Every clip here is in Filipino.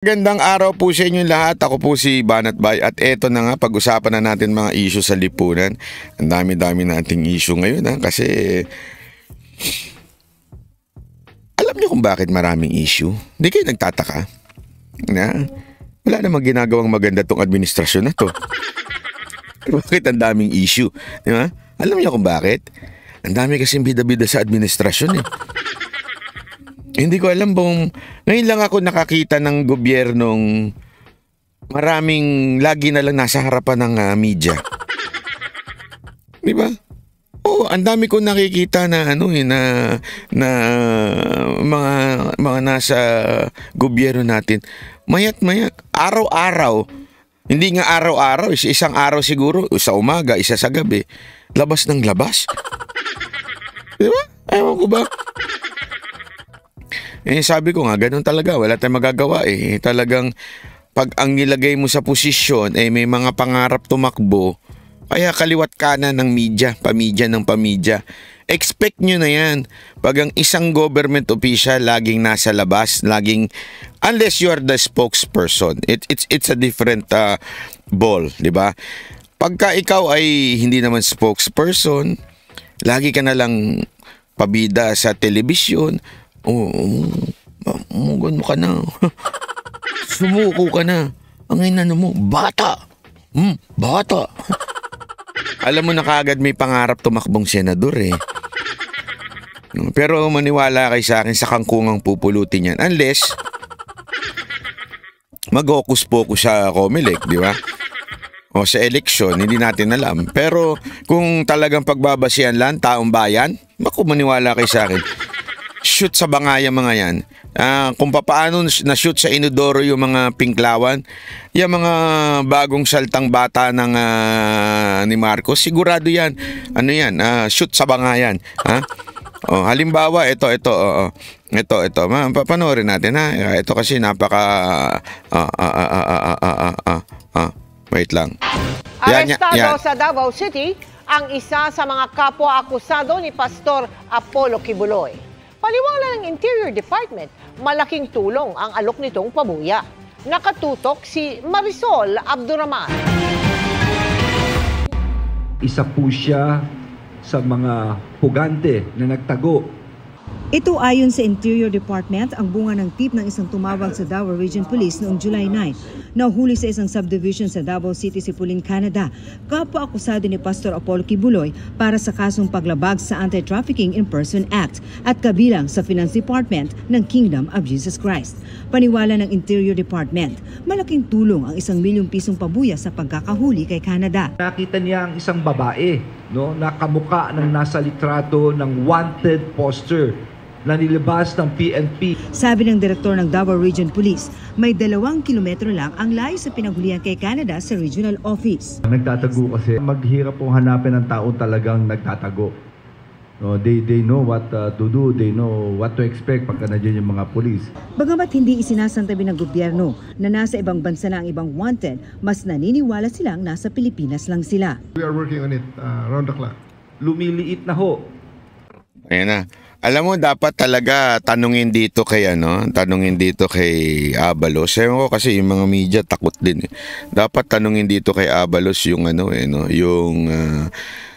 Gandang araw po sa inyo lahat. Ako po si Banat Bay at eto na nga, pag-usapan na natin mga issue sa lipunan. Ang dami-dami nating issue ngayon kasi alam niyo kung bakit maraming issue? Hindi kayo nagtataka na wala namang ginagawang maganda tong administrasyon na to. Bakit ang daming issue? Di ba? Alam niyo kung bakit? Ang dami kasing bida-bida sa administrasyon Hindi ko alam ngayon lang ako nakakita ng gobyernong maraming lagi na lang nasa harapan ng media. Di ba? Oo, ang dami ko nakikita na na mga nasa gobyerno natin. Mayat-mayat, araw-araw. Hindi nga araw-araw, isang araw siguro, sa umaga, isa sa gabi. Labas ng labas. Di ba? Ewan ko ba? Sabi ko nga, ganun talaga. Wala tayong magagawa Talagang pag ang nilagay mo sa posisyon, may mga pangarap tumakbo, kaya kaliwat kanan ng media, pamidya ng pamidya. Expect nyo na yan. Pag ang isang government official laging nasa labas, unless you are the spokesperson, it's a different ball, di ba? Pagka ikaw ay hindi naman spokesperson, lagi ka na lang pabida sa telebisyon, ganun ka na. Sumuko ka na. Ang inano mo, bata. Bata. Alam mo na kaagad may pangarap tumakbong senador Pero maniwala kay sa akin, sa kangkungang pupulutin yan. Unless mag-hocus-pocus sa COMELEC, di ba? O sa eleksyon, hindi natin alam. Pero kung talagang pagbabasihan lang, taong bayan, maniwala kay sa akin. Shoot sa bangaya mga yan. Kung paano na-shoot sa inodoro yung mga pinklawan, yung mga bagong saltang bata ng ni Marcos, sigurado yan. Shoot sa bangayan. Halimbawa, ito. Papanoorin natin Ito kasi napaka wait lang. Arestado sa Davao City ang isa sa mga kapwa-akusado ni Pastor Apollo Kibuloy. Paliwanag ng Interior Department, malaking tulong ang alok nitong pabuya. Nakatutok si Marisol Abduraman. Isa po siya sa mga pugante na nagtago. Ito ayon sa Interior Department ang bunga ng tip ng isang tumawag sa Davao Region Police noong July 9. Nahuli sa isang subdivision sa Davao City, Sipulin, Canada, kapwa-akusado ni Pastor Apollo Kibuloy para sa kasong paglabag sa Anti-Trafficking in Person Act at kabilang sa Finance Department ng Kingdom of Jesus Christ. Paniwala ng Interior Department, malaking tulong ang 1 milyong pisong pabuya sa pagkakahuli kay Canada. Nakita niya ang isang babae na kamuka ng nasa litrato ng wanted poster na nilabas ng PNP. Sabi ng direktor ng Davao Region Police, may 2 kilometro lang ang layo sa pinaghulihan kay Canada sa regional office. Nagtatago kasi maghirap pong hanapin ng tao talagang nagtatago. They know what to do, they know what to expect pagka nandiyan yung mga pulis. Bagamat hindi isinasantabi ng gobyerno na nasa ibang bansa na ang ibang wanted, mas naniniwala silang nasa Pilipinas lang sila. We are working on it round the clock. Lumiliit na ho. Ayan na. Alam mo, dapat talaga tanungin dito kay Abalos. Ewan ko kasi yung mga media takot din Dapat tanungin dito kay Abalos yung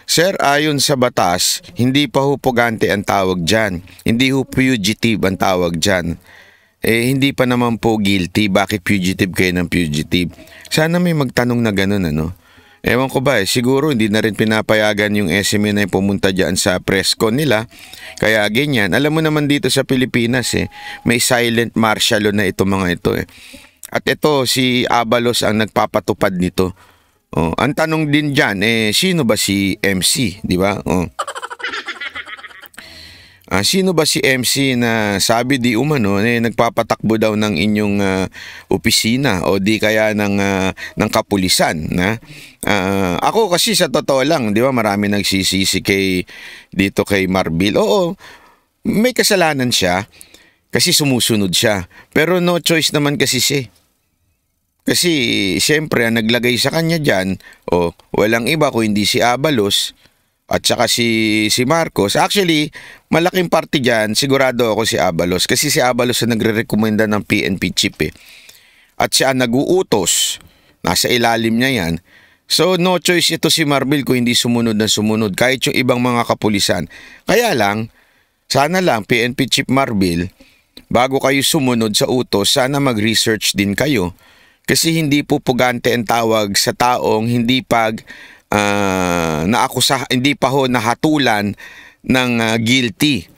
sir, ayon sa batas, hindi pa ho pugante ang tawag dyan. Hindi ho fugitive ang tawag dyan. Hindi pa naman po guilty. Bakit fugitive kayo ng fugitive? Sana may magtanong na ganun Ewan ko ba siguro hindi na rin pinapayagan yung SME na pumunta dyan sa press con nila. Kaya ganyan. Alam mo naman dito sa Pilipinas may silent martial law na ito mga ito At ito si Abalos ang nagpapatupad nito. Ang tanong din dyan sino ba si MC, di ba? Sino ba si MC na sabi di umano nagpapatakbo daw ng inyong opisina o di kaya ng kapulisan ako kasi sa totoo lang, di ba, marami nagsisisi dito kay Marbil. Oo, may kasalanan siya kasi sumusunod siya. Pero no choice naman kasi siya. Kasi siyempre ang naglagay sa kanya diyan, walang iba kung hindi si Abalos at saka si Marcos. Actually, malaking parte dyan, sigurado ako si Abalos. Kasi si Abalos ang nagre-rekomenda ng PNP chief at siya nag-uutos, nasa ilalim niya yan. So no choice ito si Marbil kung hindi sumunod na sumunod kahit yung ibang mga kapulisan. Kaya lang, sana lang PNP Chief Marbil, bago kayo sumunod sa utos, sana mag-research din kayo. Kasi hindi po pugante ang tawag sa taong hindi hindi pa ho nahatulan ng guilty.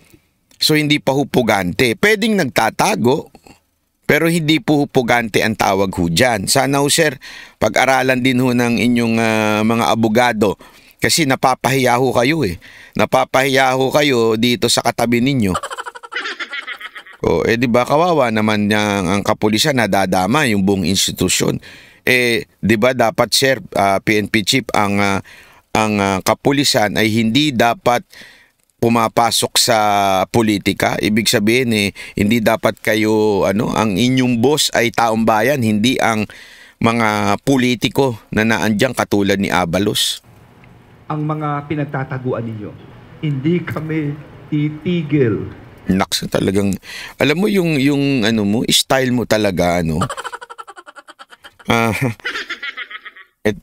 So hindi pa ho pugante. Pwedeng nagtatago, pero hindi po pugante ang tawag ho dyan. Sana ho sir, pag-aralan din ho ng inyong mga abogado. Kasi napapahiya ho kayo eh. Napapahiya ho kayo dito sa katabi ninyo. O, di ba kawawa naman ang kapulisan na dadama yung buong institusyon. Di ba dapat sir, PNP Chief, ang kapulisan ay hindi dapat pumapasok sa politika. Ibig sabihin hindi dapat kayo ang inyong boss ay taong bayan, hindi ang mga politiko na naandiyan katulad ni Abalos. Ang mga pinagtataguan ninyo, hindi kami titigil. Naks, talagang alam mo yung style mo talaga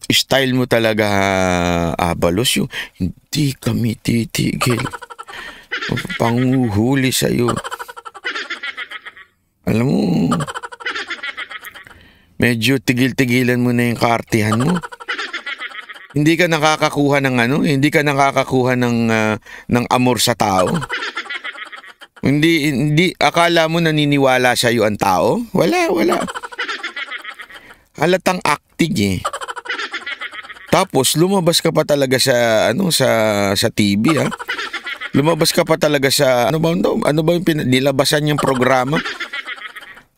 style mo talaga, Abalos, yung hindi kami titigil. Panguhuli sa'yo. Alam mo, medyo tigil-tigilan mo na yung kaartihan mo. Hindi ka nakakakuha hindi ka nakakakuha ng amor sa tao. Hindi, akala mo naniniwala sa'yo ang tao? Wala. Halatang acting eh. Tapos lumabas ka pa talaga sa TV ha. Lumabas ka pa talaga sa ano ba yung nilabasan niyang programa?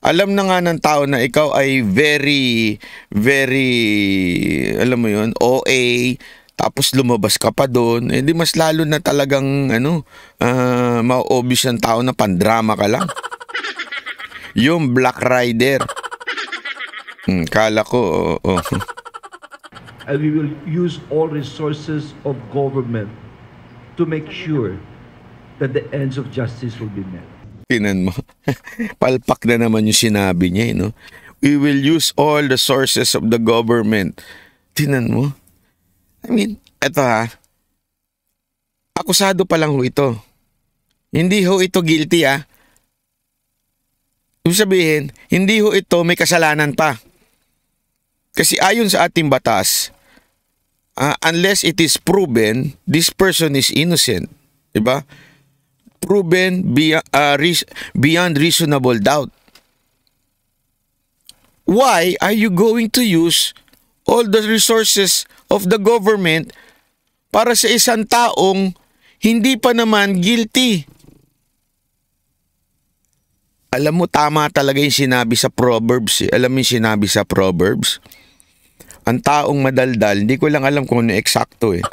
Alam na nga ng tao na ikaw ay very alam mo yun, OA, tapos lumabas ka pa doon. Di mas lalo na talagang ma-obvious ng tao na pandrama ka lang. Yung Black Rider. Kala ko And we will use all resources of government to make sure that the ends of justice will be met. Tinan mo. Palpak na naman yung sinabi niya, no? We will use all the sources of the government. Tinan mo. I mean, eto ha. Akusado pa lang ho ito. Hindi ho ito guilty ha. Ibig sabihin, hindi ho ito may kasalanan pa. Kasi ayon sa ating batas, unless it is proven, this person is innocent. Diba? Proven beyond reasonable doubt. Why are you going to use all the resources of the government para sa isang taong hindi pa naman guilty? Alam mo, tama talaga yung sinabi sa Proverbs. Alam mo yung sinabi sa Proverbs? Ang taong madaldal, hindi ko lang alam kung ano eksakto eh.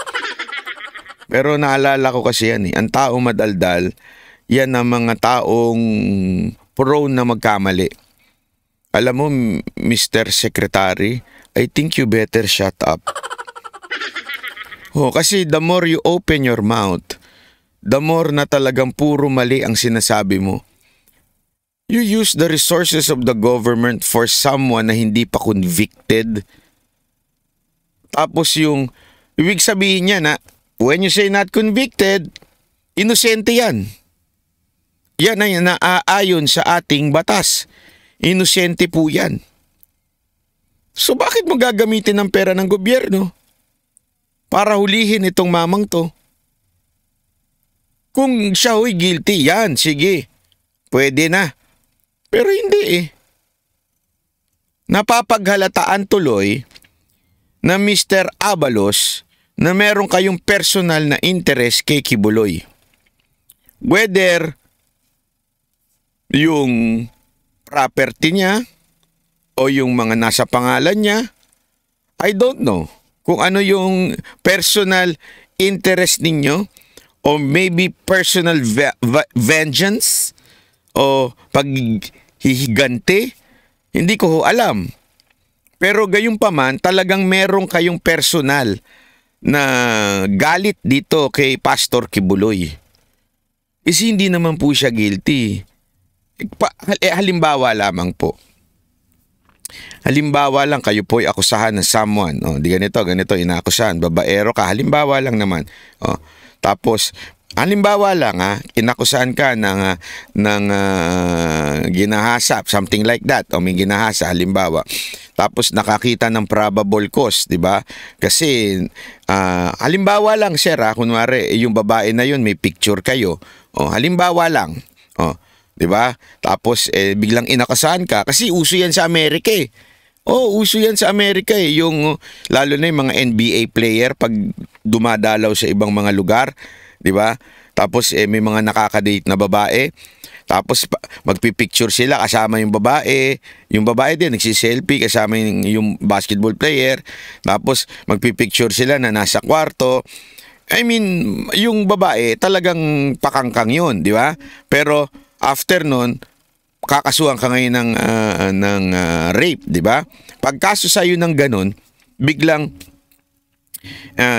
Pero naalala ko kasi yan eh. Ang taong madaldal, yan ang mga taong prone na magkamali. Alam mo, Mr. Secretary, I think you better shut up. Kasi the more you open your mouth, the more na talagang puro mali ang sinasabi mo. You use the resources of the government for someone na hindi pa convicted. Tapos yung, ibig sabihin niya na, when you say not convicted, inosente yan. Yan ay naaayon sa ating batas. Inosente po yan. So bakit mo gagamitin ang pera ng gobyerno para hulihin itong mamang to? Kung siya ho'y guilty, yan, sige. Pwede na. Pero hindi eh. Napapaghalataan tuloy na Mr. Abalos na meron kayong personal na interest kay Kibuloy. Whether yung property niya o yung mga nasa pangalan niya, I don't know. Kung ano yung personal interest ninyo o maybe personal vengeance o paghihigante, hindi ko ho alam. Pero gayunpaman, talagang meron kayong personal na galit dito kay Pastor Kibuloy. Kasi hindi naman po siya guilty. Halimbawa lamang po. Halimbawa lang, kayo po'y akusahan ng someone. Di ganito, inaakusahan. Babaero ka, halimbawa lang naman. Tapos, halimbawa lang, inakusahan ka ng ginahasa, something like that. O may ginahasa, halimbawa. Tapos nakakita ng probable cause, di ba? Kasi, halimbawa lang, sir, kunwari, yung babae na yun, may picture kayo. Halimbawa lang. Di ba? Tapos, biglang inakasahan ka. Kasi uso yan sa Amerika eh. Uso yan sa Amerika eh. Yung, lalo na yung mga NBA player, pag dumadalaw sa ibang mga lugar, di ba? Tapos, may mga nakakadate na babae. Tapos magpipicture sila kasama yung babae. Yung babae din nagsiselfie kasama yung basketball player. Tapos magpipicture sila na nasa kwarto. I mean, yung babae talagang pakangkang yun, di ba? Pero after nun, kakasuhan ka ngayon ng rape, di ba? Pagkaso sa'yo ng ganun, biglang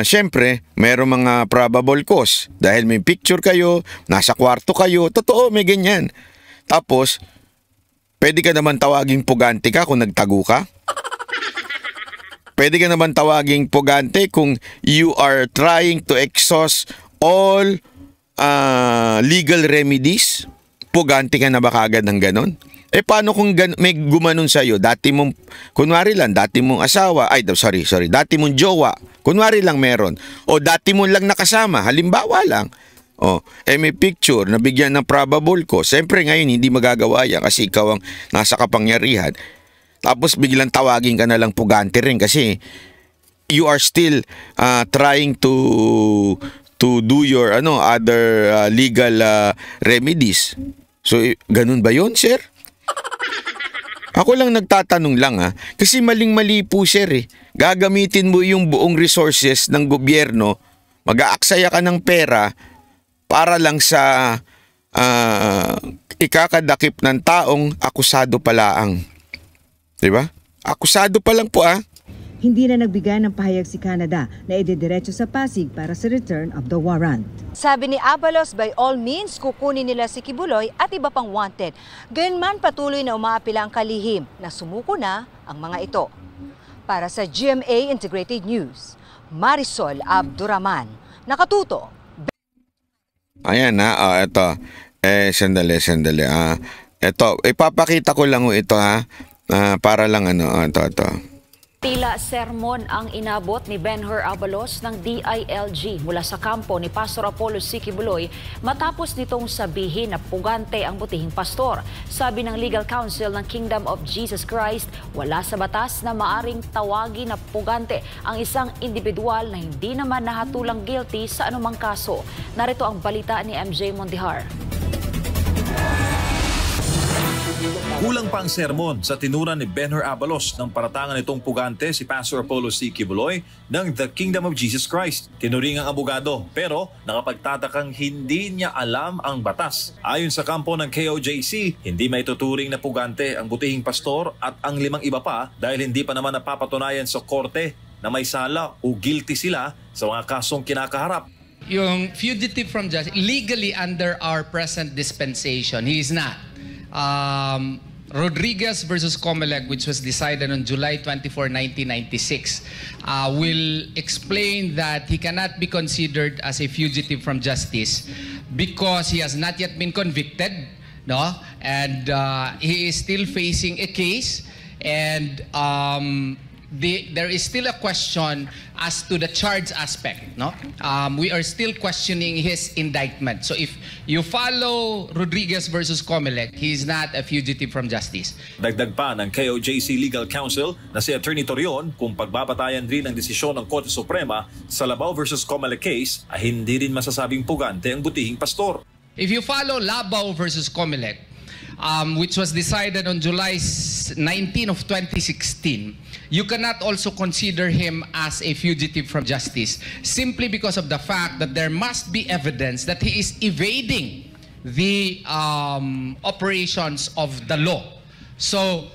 syempre, mayroong mga probable cause. Dahil may picture kayo, nasa kwarto kayo, totoo, may ganyan. Tapos, pwede ka naman tawaging pugante ka kung nagtago ka. Pwede ka naman tawaging pugante kung you are trying to exhaust all legal remedies. Pugante ka na ba kagad ng ganon? Paano kung may gumanon sa'yo? Dati mong, kunwari lang, dati mong asawa, dati mong jowa, kunwari lang meron. O dati mong lang nakasama, halimbawa lang. May picture, nabigyan ng probable cause. Siyempre ngayon, hindi magagawa yan kasi ikaw ang nasa kapangyarihan. Tapos biglang tawagin ka na lang pugante rin kasi you are still trying to do your other legal remedies. So, ganun ba yun, sir? Ako lang nagtatanong lang kasi maling-mali po sir Gagamitin mo yung buong resources ng gobyerno, mag-aaksaya ka ng pera para lang sa ikakadakip ng taong akusado palaang. Diba? Akusado pa lang po Hindi na nagbigay ng pahayag si Canada na idediretso sa Pasig para sa return of the warrant. Sabi ni Abalos, by all means, kukunin nila si Kibuloy at iba pang wanted. Gayunman patuloy na umaapila ang kalihim na sumuko na ang mga ito. Para sa GMA Integrated News, Marisol Abduraman, nakatuto. Ayan ito. Sandali. Ito, ipapakita ko lang ito para lang ito. Tila sermon ang inabot ni Ben-Hur Abalos ng DILG mula sa kampo ni Pastor Apollo C. Kibuloy matapos nitong sabihin na pugante ang butihing pastor. Sabi ng Legal Counsel ng Kingdom of Jesus Christ, wala sa batas na maaring tawagin na pugante ang isang individual na hindi naman nahatulang guilty sa anumang kaso. Narito ang balita ni MJ Mondihar. Kulang pa ang sermon sa tinura ni Ben-Hur Abalos ng paratangan nitong pugante si Pastor Apollo C. Kibuloy ng The Kingdom of Jesus Christ. Tinuring ang abogado pero nakapagtatakang hindi niya alam ang batas. Ayon sa kampo ng KOJC, hindi maituturing na pugante ang butihing pastor at ang 5 iba pa dahil hindi pa naman napapatunayan sa korte na may sala o guilty sila sa mga kasong kinakaharap. Yung fugitive from justice, legally under our present dispensation, he is not. Rodriguez versus Comelec, which was decided on July 24, 1996, will explain that he cannot be considered as a fugitive from justice because he has not yet been convicted, and he is still facing a case, and there is still a question as to the charge aspect. We are still questioning his indictment. So if you follow Rodriguez versus Comelec, he is not a fugitive from justice. Dagdag pa ng KOJC Legal Counsel na si Attorney Torion kung pagbabatayan rin ang desisyon ng Korte Suprema sa Labao versus Comelec case ay hindi rin masasabing pugante ang butihing pastor. If you follow Labao versus Comelec, which was decided on July 19 of 2016, you cannot also consider him as a fugitive from justice simply because of the fact that there must be evidence that he is evading the operations of the law. So,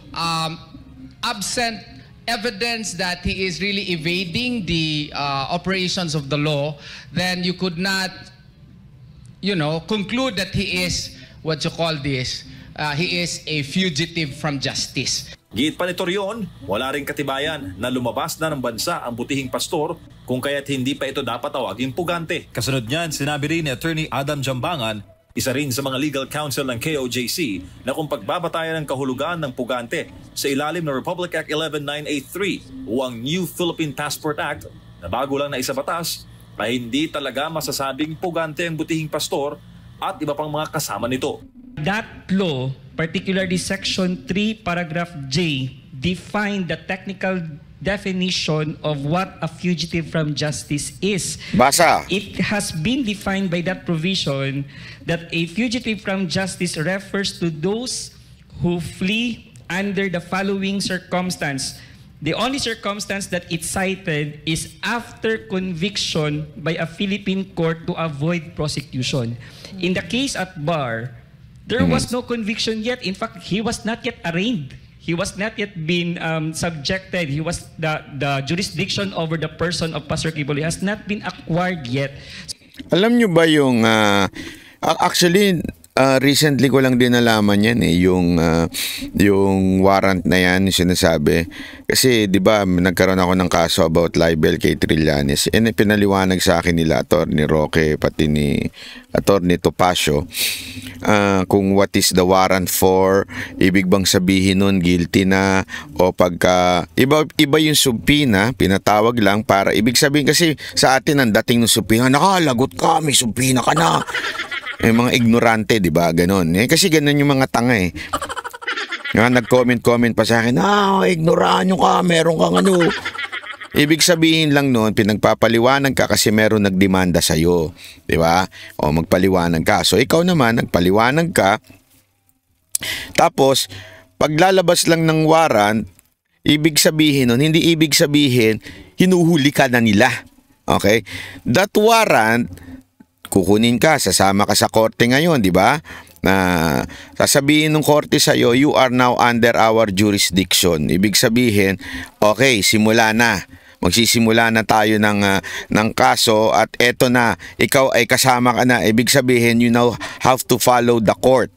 absent evidence that he is really evading the operations of the law, then you could not, conclude that he is, he is a fugitive from justice. Giit pa ni Torion, wala ring katibayan na lumabas na ng bansa ang butihing pastor kung kaya't hindi pa ito dapat tawaging pugante. Kasunod niyan, sinabi rin ni Attorney Adam Jambangan, isa rin sa mga legal counsel ng KOJC, na kung pagbabatayan ng kahulugan ng pugante sa ilalim ng Republic Act 11983 o ang New Philippine Passport Act na bago lang na isabatas, ay hindi talaga masasabing pugante ang butihing pastor at iba pang mga kasama nito. That law, particularly Section 3, Paragraph J, defined the technical definition of what a fugitive from justice is. Basa. It has been defined by that provision that a fugitive from justice refers to those who flee under the following circumstance. The only circumstance that it cited is after conviction by a Philippine court to avoid prosecution. In the case at bar, there was no conviction yet. In fact, he was not yet arraigned. He was not yet been subjected. He was the jurisdiction over the person of Pastor Kibuloy has not been acquired yet. Alam nyo ba yung actually recently ko lang din nalaman yan yung warrant na yan, yung sinasabi. Kasi 'di ba nagkaroon ako ng kaso about libel kay Trillanes. Pinaliwanag sa akin nila Attorney Roque pati ni Attorney Topacio kung what is the warrant for, ibig bang sabihin nun guilty na o pagka iba yung subpoena, pinatawag lang para ibig sabihin kasi sa atin ang dating ng subpoena, nakalagot ka, may subpoena ka na. Mga ignorante, di ba? Ganon. Kasi ganon yung mga tanga eh. Nag-comment pa sa akin, ignoranyo ka, meron kang ano. Ibig sabihin lang noon, pinagpapaliwanag ka kasi meron nagdemanda sa'yo. Di ba? O magpaliwanag ka. So ikaw naman, nagpaliwanag ka. Tapos, paglalabas lang ng warrant, ibig sabihin nun, hindi ibig sabihin, hinuhuli ka na nila. Okay? That warrant, kukunin ka, sasama ka sa korte ngayon, di ba? Sasabihin ng korte sa'yo, you are now under our jurisdiction. Ibig sabihin, okay, simula na. Magsisimula na tayo ng kaso at eto na, ikaw ay kasama ka na. Ibig sabihin, you now have to follow the court.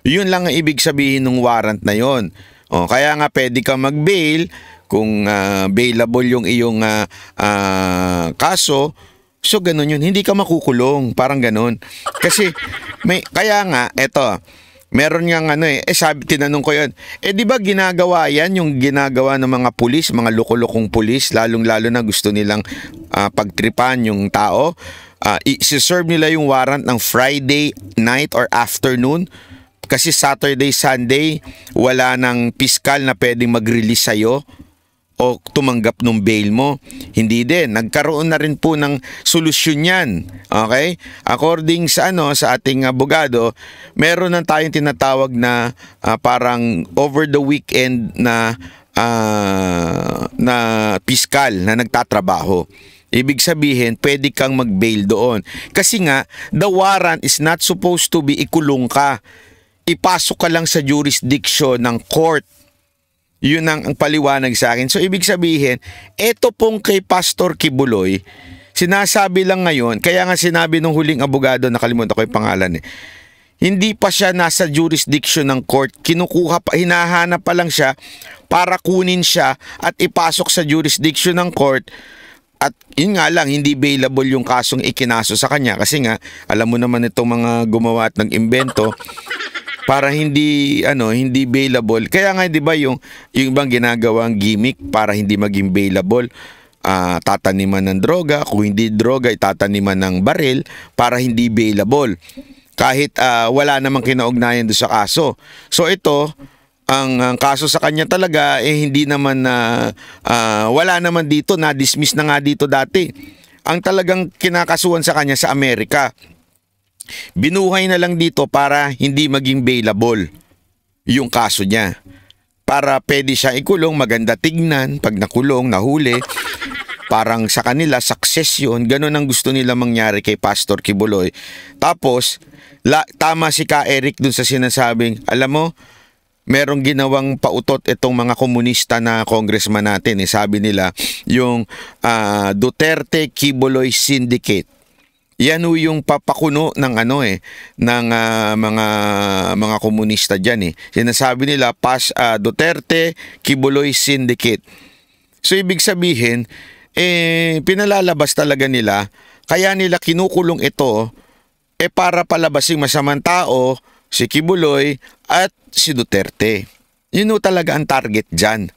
Yun lang ang ibig sabihin ng warrant na yon. Kaya nga pwede ka mag-bail kung bailable yung iyong kaso. So ganun yun, hindi ka makukulong, parang ganun. Kasi kaya nga eto, meron nga sabi, tinanong ko yun, di ba ginagawa yan, yung ginagawa ng mga pulis, mga loko-lokong pulis, lalong-lalo na gusto nilang pagtripan yung tao, isi-serve nila yung warrant ng Friday night or afternoon, kasi Saturday, Sunday, wala nang piskal na pwedeng mag-release sa'yo o tumanggap ng bail mo. Hindi din. Nagkaroon na rin po ng solusyon yan. Okay? According sa sa ating abogado, meron na tayong tinatawag na parang over the weekend na piskal na nagtatrabaho. Ibig sabihin, pwede kang mag-bail doon. Kasi nga, the warrant is not supposed to be ikulong ka. Ipasok ka lang sa jurisdiction ng court. Yun ang paliwanag sa akin. So, ibig sabihin, eto pong kay Pastor Kibuloy, sinasabi lang ngayon, kaya nga sinabi nung huling abogado, nakalimutan ko yung pangalan hindi pa siya nasa jurisdiction ng court, kinukuha pa, hinahanap pa lang siya para kunin siya at ipasok sa jurisdiction ng court. At yun nga lang, hindi bailable yung kasong ikinaso sa kanya. Kasi nga, alam mo naman itong mga gumawa at nag-imbento, para hindi bailable. Kaya nga 'di ba yung ibang ginagawang gimmick para hindi maging bailable, tataniman ng droga, kung hindi droga itataniman ng baril para hindi bailable. Kahit wala namang kinaugnayan do sa kaso. So ito, ang kaso sa kanya talaga hindi naman wala naman dito, na-dismiss na nga dito dati. Ang talagang kinakasuhan sa kanya sa Amerika. Binuhay na lang dito para hindi maging bailable yung kaso niya. Para pwede siya ikulong, maganda tignan, pag nakulong, nahuli. Parang sa kanila, success yun. Ganun ang gusto nila mangyari kay Pastor Kibuloy. Tapos, tama si Ka Eric dun sa sinasabing, alam mo, merong ginawang pautot itong mga komunista na congressman natin. Sabi nila, yung Duterte Kibuloy Syndicate. Yan ho yung papakuno ng ng mga komunista diyan eh. Sinasabi nila Duterte Kibuloy Syndicate. So ibig sabihin pinalalabas talaga nila, kaya nila kinukulong ito para palabasing masamang tao si Kibuloy at si Duterte. Yun ho talaga ang target diyan.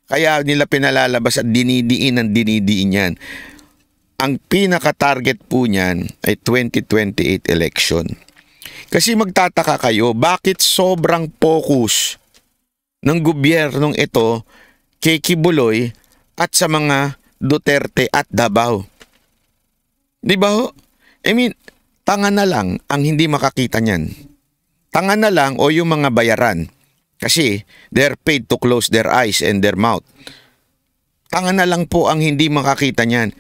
Kaya nila pinalalabas at dinidiin yan. Ang pinaka-target po niyan ay 2028 election. Kasi magtataka kayo, bakit sobrang focus ng gobyernong ito kay Kibuloy at sa mga Duterte at Davao? Di ba ho? I mean, tanga na lang ang hindi makakita niyan. Tanga na lang o yung mga bayaran. Kasi they're paid to close their eyes and their mouth. Tanga na lang po ang hindi makakita niyan.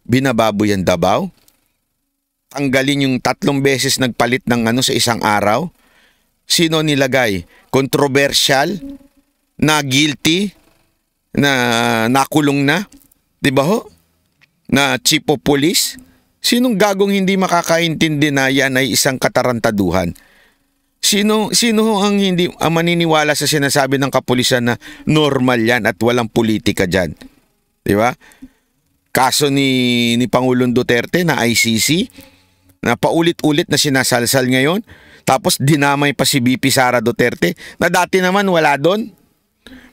Binababoy ang Davao? Tanggalin yung 3 beses nagpalit ng sa isang araw? Sino nilagay? Controversial? Na guilty? Na nakulong na? Diba ho? Na chief of police? Sinong gagong hindi makakaintindi na yan ay isang katarantaduhan? Sino ang hindi maniniwala sa sinasabi ng kapulisan na normal yan at walang politika dyan? Diba? Kaso ni Pangulong Duterte na ICC na paulit-ulit na sinasalsal ngayon, tapos dinamay pa si BP Sara Duterte na dati naman wala doon.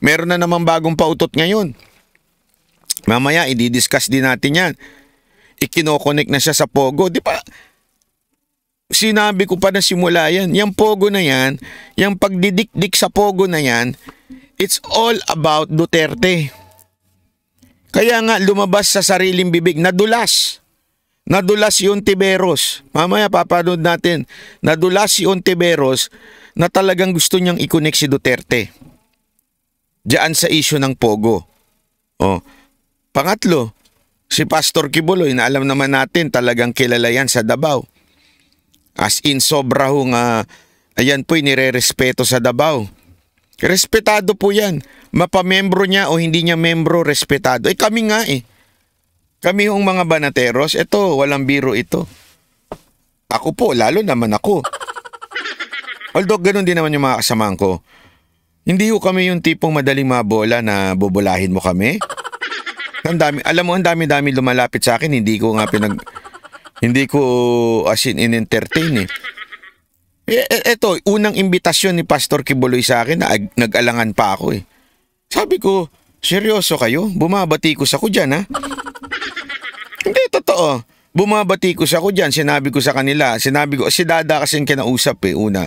Meron na naman bagong pautot ngayon. Mamaya i-discuss din natin yan. Ikinokonek na siya sa Pogo, di ba? Sinabi ko pa na simula yan, yung Pogo na yan, yung pagdidikdik sa Pogo na yan, it's all about Duterte. Kaya nga lumabas sa sariling bibig, nadulas. Nadulas yung Tiberos. Mamaya papanood natin. Nadulas yung Tiberos na talagang gusto niyang i-connect si Duterte. Diyan sa issue ng Pogo. Pangatlo, si Pastor Kibuloy na alam naman natin talagang kilala yan sa Davao. As in sobra hong ayan po'y nire-respeto sa Davao. Respetado po yan. Mapamembro niya o hindi niya membro, respetado. Kami nga Kami yung mga banateros, ito, walang biro ito. Ako po, lalo naman ako. Although ganun din naman yung mga kasamahan ko. Hindi ko kami yung tipong madaling mabola na bubulahin mo kami. Alam mo, ang dami-dami lumalapit sa akin, hindi ko as in entertain Eto, unang imbitasyon ni Pastor Kibuloy sa akin, nag-alangan pa ako Sabi ko, seryoso kayo? Bumabatikos ako dyan, ha? Hindi, totoo. Bumabatikos ako dyan. Sinabi ko sa kanila. Si Dada kasi yung kinausap una.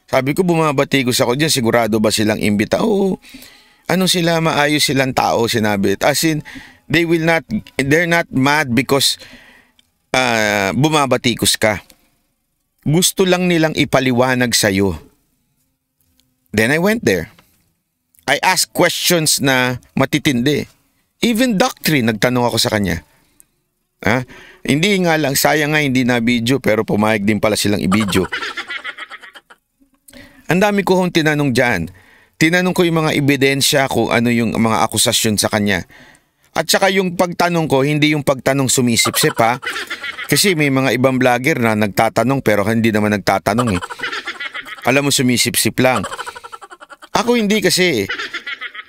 Sabi ko, bumabatikos ako dyan. Sigurado ba silang imbita? Oo. Ano sila, maayos silang tao, sinabi. As in, they're not mad because bumabatikos ka. Gusto lang nilang ipaliwanag sa'yo. Then I went there. I asked questions na matitindi. Even doctrine, nagtanong ako sa kanya. Hindi nga lang, sayang nga hindi na video, pero pumayag din pala silang i-video. Ang dami ko hong tinanong dyan. Tinanong ko yung mga ebidensya kung ano yung mga akusasyon sa kanya. At saka yung pagtanong ko, hindi yung pagtanong sumisip-sip ha. Kasi may mga ibang vlogger na nagtatanong pero hindi naman nagtatanong Alam mo, sumisip-sip lang. Ako hindi kasi.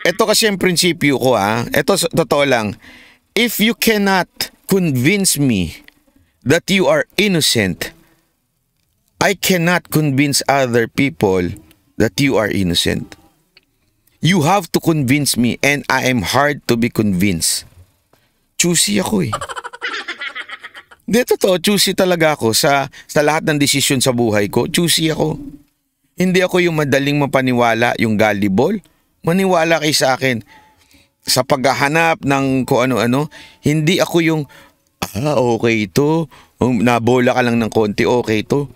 Ito kasi ang prinsipyo ko Ito totoo lang. If you cannot convince me that you are innocent, I cannot convince other people that you are innocent. You have to convince me and I am hard to be convinced. Choosy ako Hindi, totoo, choosy talaga ako sa lahat ng desisyon sa buhay ko. Choosy ako. Hindi ako yung madaling mapaniwala, yung gullible. Maniwala kayo sa akin. Sa paghahanap ng kung ano-ano, hindi ako yung, okay ito. Nabola ka lang ng konti, okay ito.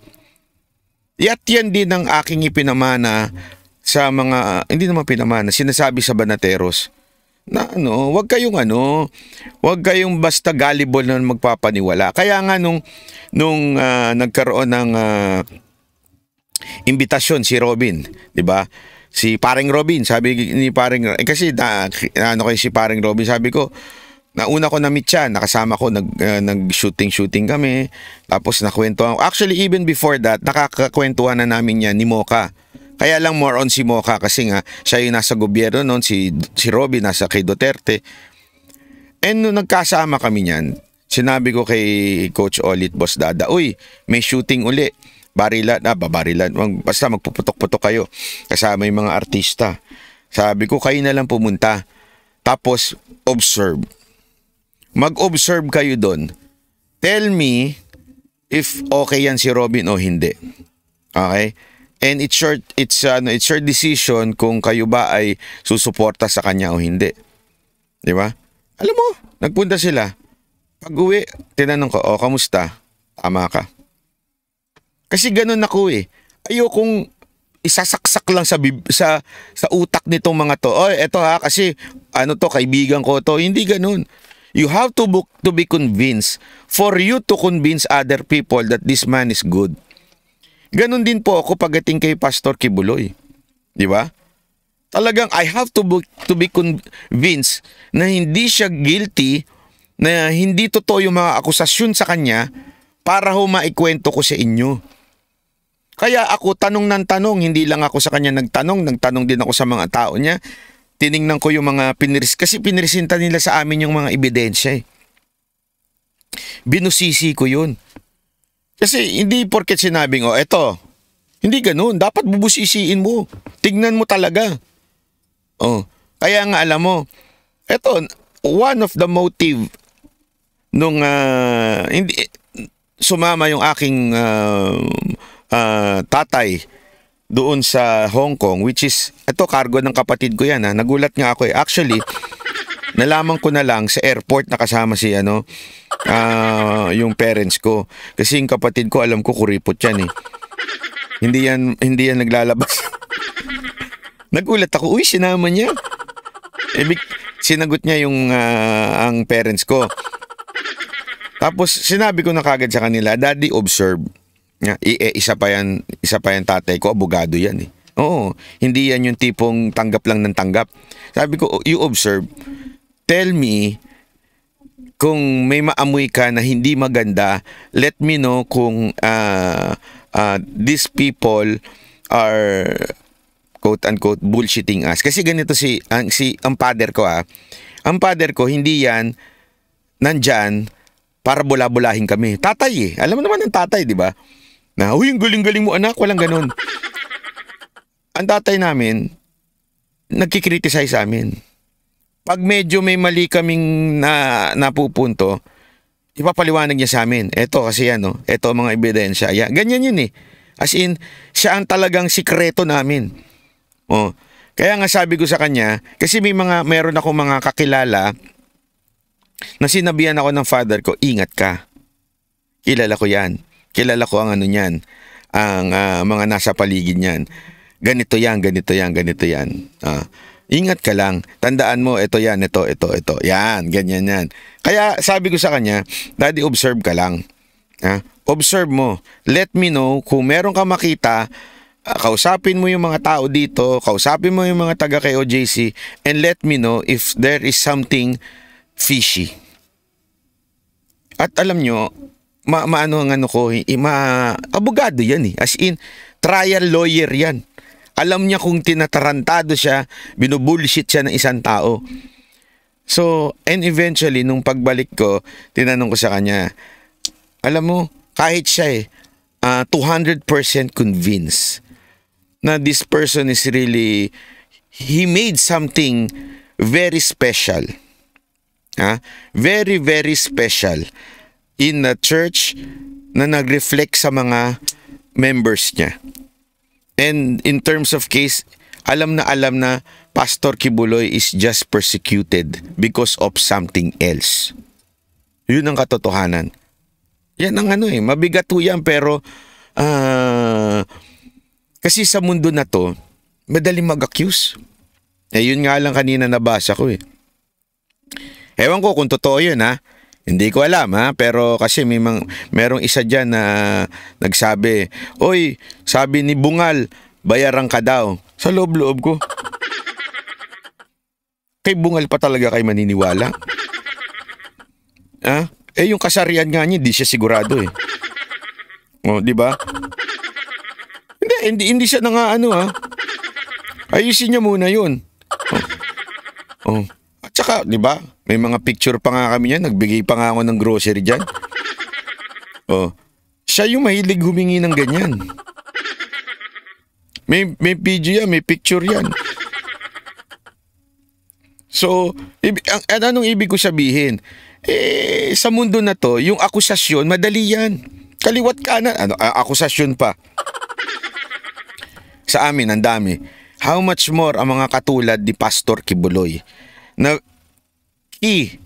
At yan din ang aking ipinamana sa mga, hindi naman pinamana, sinasabi sa banateros. Na wag kayong basta gullible na magpapaniwala. Kaya nga nung nagkaroon ng imbitasyon si Robin, 'di ba? Si Paring Robin, sabi ni Paring kasi si Paring Robin, sabi ko, Nauna ko na-meet siya, nakasama ko, nag-shooting kami, tapos nakwentuhan. Actually, even before that, nakakakwentuhan na namin yan ni Mocha. Kaya lang more on si Mocha kasi nga, siya yung nasa gobyerno noon, si Robby nasa kay Duterte. And nung nagkasama kami niyan, sinabi ko kay Coach Olit, Boss Dada, uy, may shooting uli. Barilan, basta magpuputok-putok kayo. Kasama yung mga artista. Sabi ko, kayo na lang pumunta. Tapos, observe. Mag-observe kayo doon. Tell me if okay yan si Robin o hindi. Okay? And it's your decision kung kayo ba ay susuporta sa kanya o hindi. Di ba? Alam mo, nagpunta sila. Pag-uwi, tinanong ko, kamusta? Tama ka. Kasi ganun ako eh. Ayokong isasaksak lang sa utak nitong mga to. Eto ha, kasi kaibigan ko to. Hindi ganun. You have to be convinced for you to convince other people that this man is good. Ganon din po ako pagdating kay Pastor Kibuloy. Di ba? Talagang I have to be convinced na hindi siya guilty, na hindi totoo yung mga akusasyon sa kanya para maikwento ko sa inyo. Kaya ako tanong ng tanong, hindi lang ako sa kanya nagtanong din ako sa mga tao niya. Tiningnan ko yung mga kasi pinresinta nila sa amin yung mga ebidensya eh. Binusisi ko yun. Kasi hindi porket sinabing, eto, hindi ganun. Dapat bubusisiin mo. Tignan mo talaga. Kaya nga alam mo, eto, one of the motive nung hindi sumama yung aking tatay doon sa Hong Kong, which is, ito cargo ng kapatid ko yan ha. Nagulat nga ako eh. Actually, nalaman ko na lang sa airport na kasama si yung parents ko. Kasi yung kapatid ko, alam ko kuripot yan eh. Hindi yan naglalabas. Nagulat ako, uy, sinama niya. Sinagot niya yung ang parents ko. Tapos sinabi ko na kagad sa kanila, Daddy, observe. Isa pa yan tatay ko, abogado yan eh. Oo, hindi yan yung tipong tanggap lang ng tanggap. Sabi ko, you observe. Tell me kung may maamoy ka na hindi maganda. Let me know kung these people are quote-unquote bullshitting us. Kasi ganito ang father ko Ang father ko, hindi yan nandyan para bula-bulahin kami. Tatay eh. Alam mo naman ang tatay, di ba? Na, uy, ang galing-galing mo anak, walang ganun. Ang tatay namin, nagkikriticize sa amin. Pag medyo may mali kaming napupunto, ipapaliwanag niya sa amin. Eto kasi eto mga ebidensya. Ganyan yun eh. As in, siya ang talagang sikreto namin. Kaya nga sabi ko sa kanya, kasi meron akong mga kakilala na sinabihan ako ng father ko, ingat ka. Kilala ko yan. Kilala ko ang niyan, ang mga nasa paligid niyan. Ganito yan. Ingat ka lang. Tandaan mo, ito yan, ito. Yan, ganyan yan. Kaya sabi ko sa kanya, Daddy, observe ka lang. Observe mo. Let me know kung meron ka makita, kausapin mo yung mga tao dito, kausapin mo yung mga taga kay OJC, and let me know if there is something fishy. At alam nyo, abogado yan eh. As in, trial lawyer yan. Alam niya kung tinatarantado siya, binubullshit siya ng isang tao. So, and eventually, nung pagbalik ko, tinanong ko sa kanya, alam mo, kahit siya 200% convinced na this person is really, he made something very special. Very, very special in the church na nag-reflect sa mga members niya. And in terms of case, alam na Pastor Kibuloy is just persecuted because of something else. Yun ang katotohanan. Yan ang mabigat po yan, pero kasi sa mundo na to, madaling mag-accuse. Yun nga lang kanina nabasa ko eh. Ewan ko kung totoo yun Hindi ko alam pero kasi merong isa dyan na nagsabi, oy, sabi ni Bungal, bayaran ka daw. Sa loob-loob ko. Kay Bungal pa talaga kayo maniniwala? Yung kasarian nga niya, hindi siya sigurado eh. Di ba? Hindi siya na nga ayusin niya muna yun. At saka, di ba? May mga picture pa nga kami yan. Nagbigay pa nga ako ng grocery dyan. Siya yung mahilig humingi ng ganyan. May video yan, may picture yan. So, anong ibig ko sabihin? Sa mundo na to, yung akusasyon, madali yan. Kaliwat kanan, akusasyon pa. Sa amin, ang dami. How much more ang mga katulad ni Pastor Kibuloy na key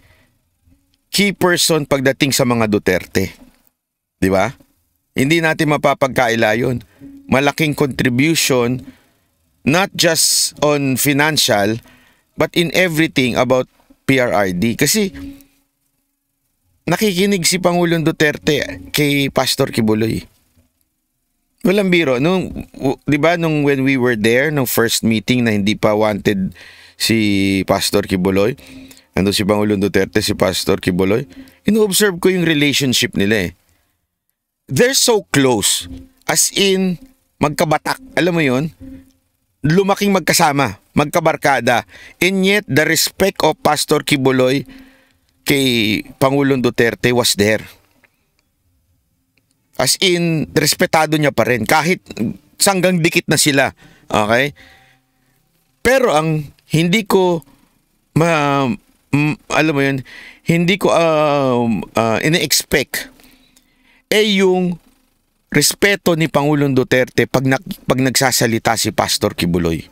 person pagdating sa mga Duterte. Di ba? Hindi natin mapapagkaila yun. Malaking contribution, not just on financial, but in everything about PRRD. Kasi nakikinig si Pangulong Duterte kay Pastor Kibuloy. Walang biro. Di ba, when we were there, nung first meeting na hindi pa wanted si Pastor Kibuloy, ando si Pangulong Duterte, si Pastor Kibuloy, ino-observe ko yung relationship nila eh. They're so close. As in, magkabatak. Alam mo yun? Lumaking magkasama, magkabarkada. And yet, the respect of Pastor Kibuloy kay Pangulong Duterte was there. As in, respetado niya pa rin. Kahit sanggang dikit na sila. Okay? Pero ang hindi ko alam mo yun, hindi ko ina-expect yung respeto ni Pangulong Duterte pag nagsasalita si Pastor Kibuloy.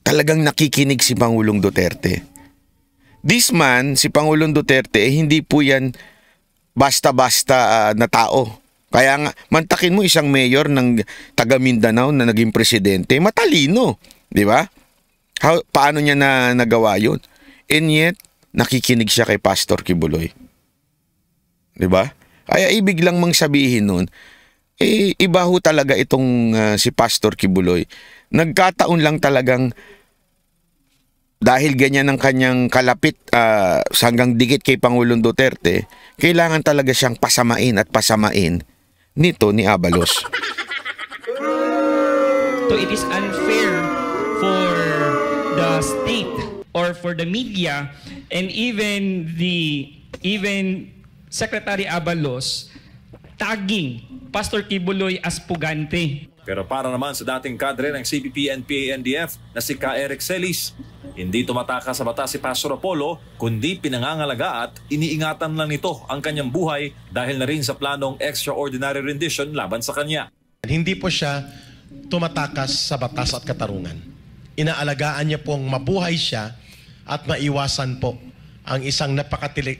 Talagang nakikinig si Pangulong Duterte. This man, si Pangulong Duterte, hindi po yan basta-basta na tao. Kaya nga, mantakin mo isang mayor ng taga Mindanao na naging presidente, matalino. Di ba? Paano niya nagawa yun? And yet, nakikinig siya kay Pastor Kibuloy. Di ba? Kaya ibig lang mang sabihin nun, iba ho talaga itong si Pastor Kibuloy. Nagkataon lang talagang dahil ganyan ang kanyang kalapit hanggang dikit kay Pangulong Duterte, kailangan talaga siyang pasamain nito ni Abalos. So it is unfair for the state or for the media and even Secretary Abalos tagging Pastor Kibuloy as pugante. Pero para naman sa dating kadre ng CPP, NPA, NDF na si Ka Eric Celis, hindi tumataka sa bata si Pastor Apollo, kundi pinangangalaga at iniingatan lang nito ang kanyang buhay dahil na rin sa planong extraordinary rendition laban sa kanya. Hindi po siya tumatakas sa batas at katarungan. Inaalagaan niya pong mabuhay siya at maiwasan po ang isang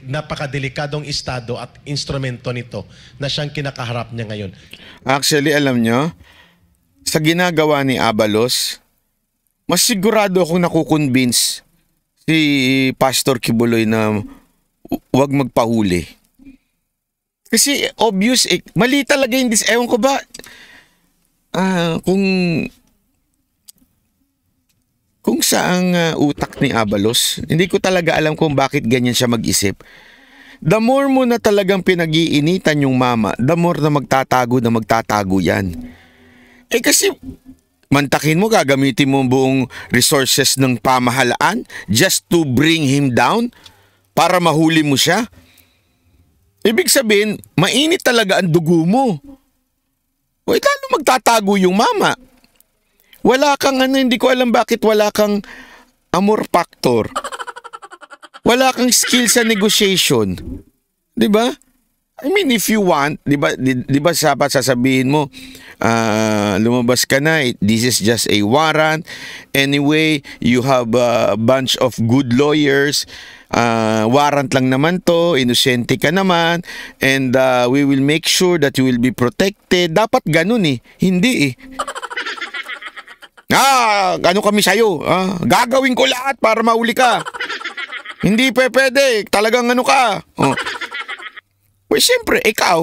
napakadelikadong estado at instrumento nito na siyang kinakaharap niya ngayon. Actually, alam nyo, sa ginagawa ni Abalos, mas sigurado akong nakukonvince si Pastor Kibuloy na huwag magpahuli. Kasi obvious, mali talaga yung ewan ko ba, kung saang utak ni Abalos, hindi ko talaga alam kung bakit ganyan siya mag-isip. The more mo na talagang pinag-iinitan yung mama, the more na magtatago yan. Kasi mantakin mo, gagamitin mo buong resources ng pamahalaan just to bring him down para mahuli mo siya. Ibig sabihin, mainit talaga ang dugo mo. Lalo magtatago yung mama. Wala kang hindi ko alam bakit wala kang amor factor. Wala kang skill sa negotiation. 'Di ba? I mean, if you want, 'di ba sapat sasabihin mo, lumabas ka na, this is just a warrant. Anyway, you have a bunch of good lawyers. Warrant lang naman to, inosente ka naman, and we will make sure that you will be protected. Dapat ganun hindi ano kami sa'yo? Gagawin ko lahat para mahuli ka. Hindi pwede. Talagang ka. Siyempre, ikaw,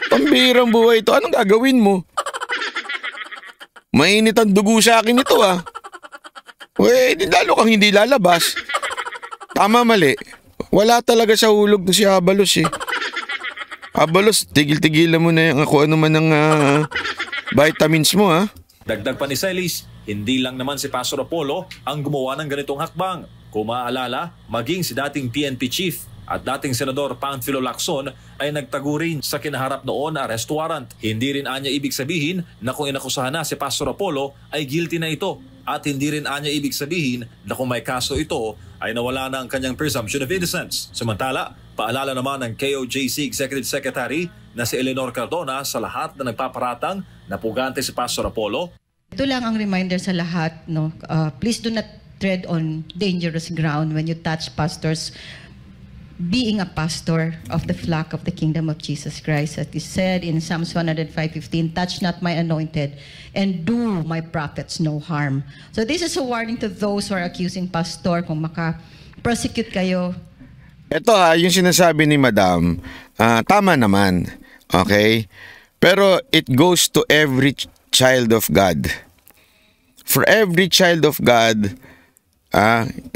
pambihirang buhay ito. Anong gagawin mo? Mainit ang dugo sa akin ito lalo kang hindi lalabas. Tama, mali. Wala talaga sa hulog na si Abalos eh. Abalos, tigil-tigilan mo na yung ako ano man ng vitamins mo ha. Dagdag pa ni Celis, hindi lang naman si Pastor Apollo ang gumawa ng ganitong hakbang. Kung maaalala, maging si dating PNP Chief at dating Senador Panfilo Lacson ay nagtago rin sa kinaharap noon na arrest warrant. Hindi rin anya ibig sabihin na kung inakusahan na si Pastor Apollo ay guilty na ito. At hindi rin anya ibig sabihin na kung may kaso ito ay nawala na ang kanyang presumption of innocence. Samantala, paalala naman ng KOJC Executive Secretary na si Eleanor Cardona sa lahat na nagpaparatang na pugante si Pastor Apollo. Ito lang ang reminder sa lahat, no? Please do not tread on dangerous ground when you touch pastors being a pastor of the flock of the kingdom of Jesus Christ. As is said in Psalms 105:15, touch not my anointed and do my prophets no harm. So this is a warning to those who are accusing pastor kung maka-prosecute kayo. Ito yung sinasabi ni Madam, tama naman, okay? Pero it goes to every child of God. For every child of God,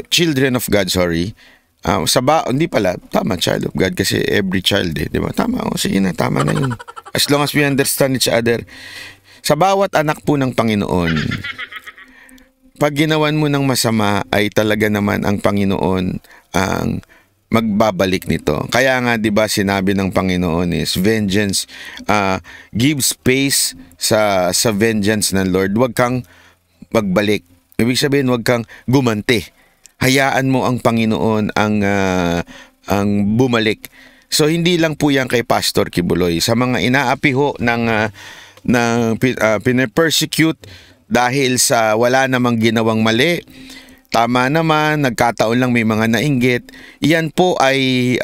children of God, sorry, hindi pala, tama, child of God kasi every child di ba? Tama, sige na, tama na yun. As long as we understand each other. Sa bawat anak po ng Panginoon, pag ginawan mo ng masama ay talaga naman ang Panginoon ang magbabalik nito. Kaya nga 'di ba sinabi ng Panginoon is vengeance, give space sa vengeance ng Lord. Huwag kang magbalik. Ibig sabihin huwag kang gumanti. Hayaan mo ang Panginoon ang bumalik. So hindi lang po yan kay Pastor Kibuloy. Sa mga inaapi ho ng pinapersecute dahil sa wala namang ginawang mali, tama naman, nagkataon lang may mga nainggit, yan po ay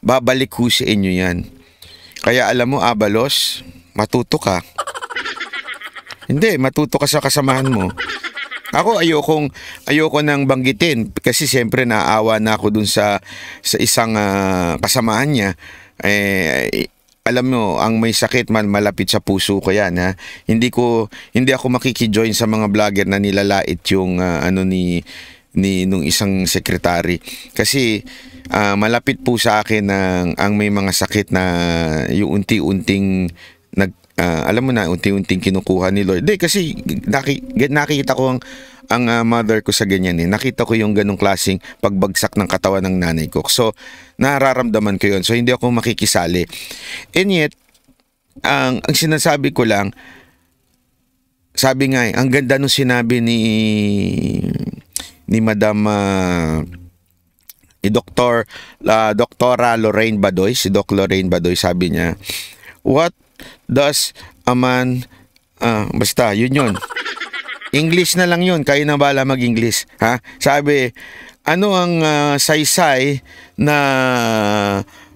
babalik ho sa inyo yan. Kaya alam mo, Abalos, matuto ka. Hindi, matuto ka sa kasamahan mo. Ako ayoko nang banggitin kasi siyempre naawa na ako dun sa isang kasamahan niya. Alam mo, ang may sakit man malapit sa puso ko yan ha. Hindi ako makikijoin sa mga vlogger na nilalait yung ni nung isang sekretary. Kasi malapit po sa akin ang may mga sakit na yung unti-unting alam mo na, unti-unting kinukuha ni Lord. Kasi nakikita ko ang mother ko sa ganyan. Nakita ko yung ganong klaseng pagbagsak ng katawan ng nanay ko. So, nararamdaman ko yun. So, hindi ako makikisali. And yet, ang sinasabi ko lang, sabi nga, ang ganda nung sinabi ni Madam Doktora Lorraine Badoy, si Doc Lorraine Badoy, sabi niya, what does a man, basta, yun. English na lang yun, kayo na bala mag-English. Ha? Sabi, ano ang saysay na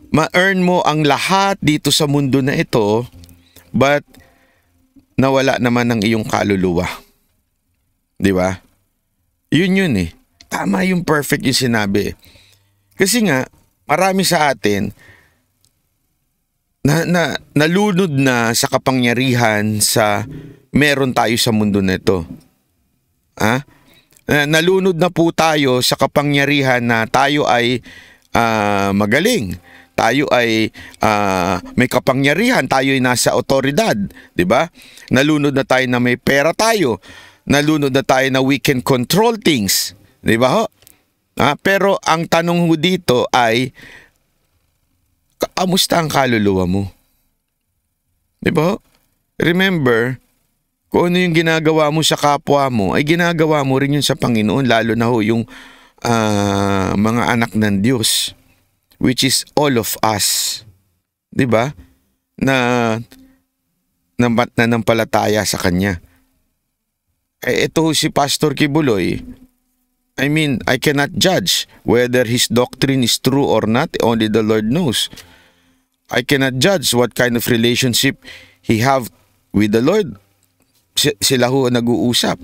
ma-earn mo ang lahat dito sa mundo na ito, but nawala naman ang iyong kaluluwa. Di ba? Yun eh. Tama yung perfect yung sinabi. Kasi nga, marami sa atin, nalunod na sa kapangyarihan sa meron tayo sa mundo na ito. Nalunod na po tayo sa kapangyarihan na tayo ay magaling. Tayo ay may kapangyarihan, tayo ay nasa otoridad, 'di ba? Nalunod na tayo na may pera tayo. Nalunod na tayo na we can control things, 'di ba ho? Pero ang tanong ho dito ay kamusta ang kaluluwa mo? 'Di ba? Remember, kung ano yung ginagawa mo sa kapwa mo, ay ginagawa mo rin yun sa Panginoon, lalo na ho yung mga anak ng Diyos, which is all of us. 'Di ba? Na nanampalataya sa Kanya. Ito si Pastor Kibuloy, I mean, I cannot judge whether his doctrine is true or not. Only the Lord knows. I cannot judge what kind of relationship he have with the Lord. Sila ho nag-uusap.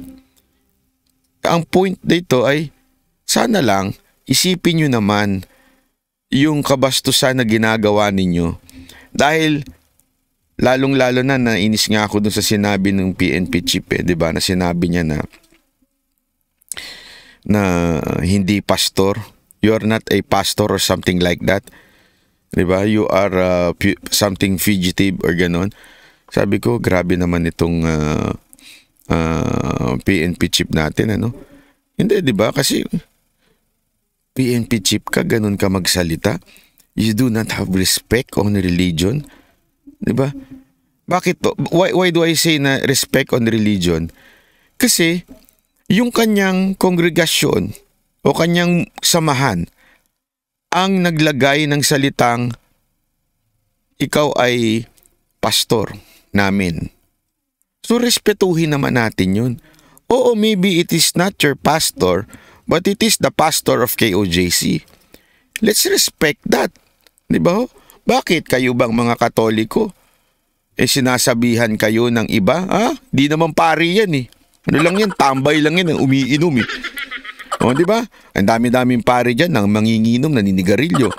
Ang point dito ay, sana lang, isipin nyo naman yung kabastusan na ginagawa ninyo. Dahil, lalong-lalo na nainis nga ako dun sa sinabi ng PNP chief, diba? Na sinabi niya na hindi pastor You are not a pastor or something like that. Diba? You are something fugitive or ganon. Sabi ko, grabe naman itong PNP chief natin, ano? Hindi, diba? Kasi PNP chief ka, ganon ka magsalita. You do not have respect on religion. Diba? Bakit po? Why do I say na respect on religion? Kasi, yung kanyang kongregasyon o kanyang samahan ang naglagay ng salitang ikaw ay pastor namin. So, respetuhin naman natin yun. Oo, maybe it is not your pastor, but it is the pastor of KOJC. Let's respect that. Diba? Bakit kayo bang mga Katoliko? Sinasabihan kayo ng iba? Di naman pari yan eh. Ano lang yan? Tambay lang yan. Umiinom eh. O, diba? Ang dami-daming pari dyan nang manginginom, naninigarilyo.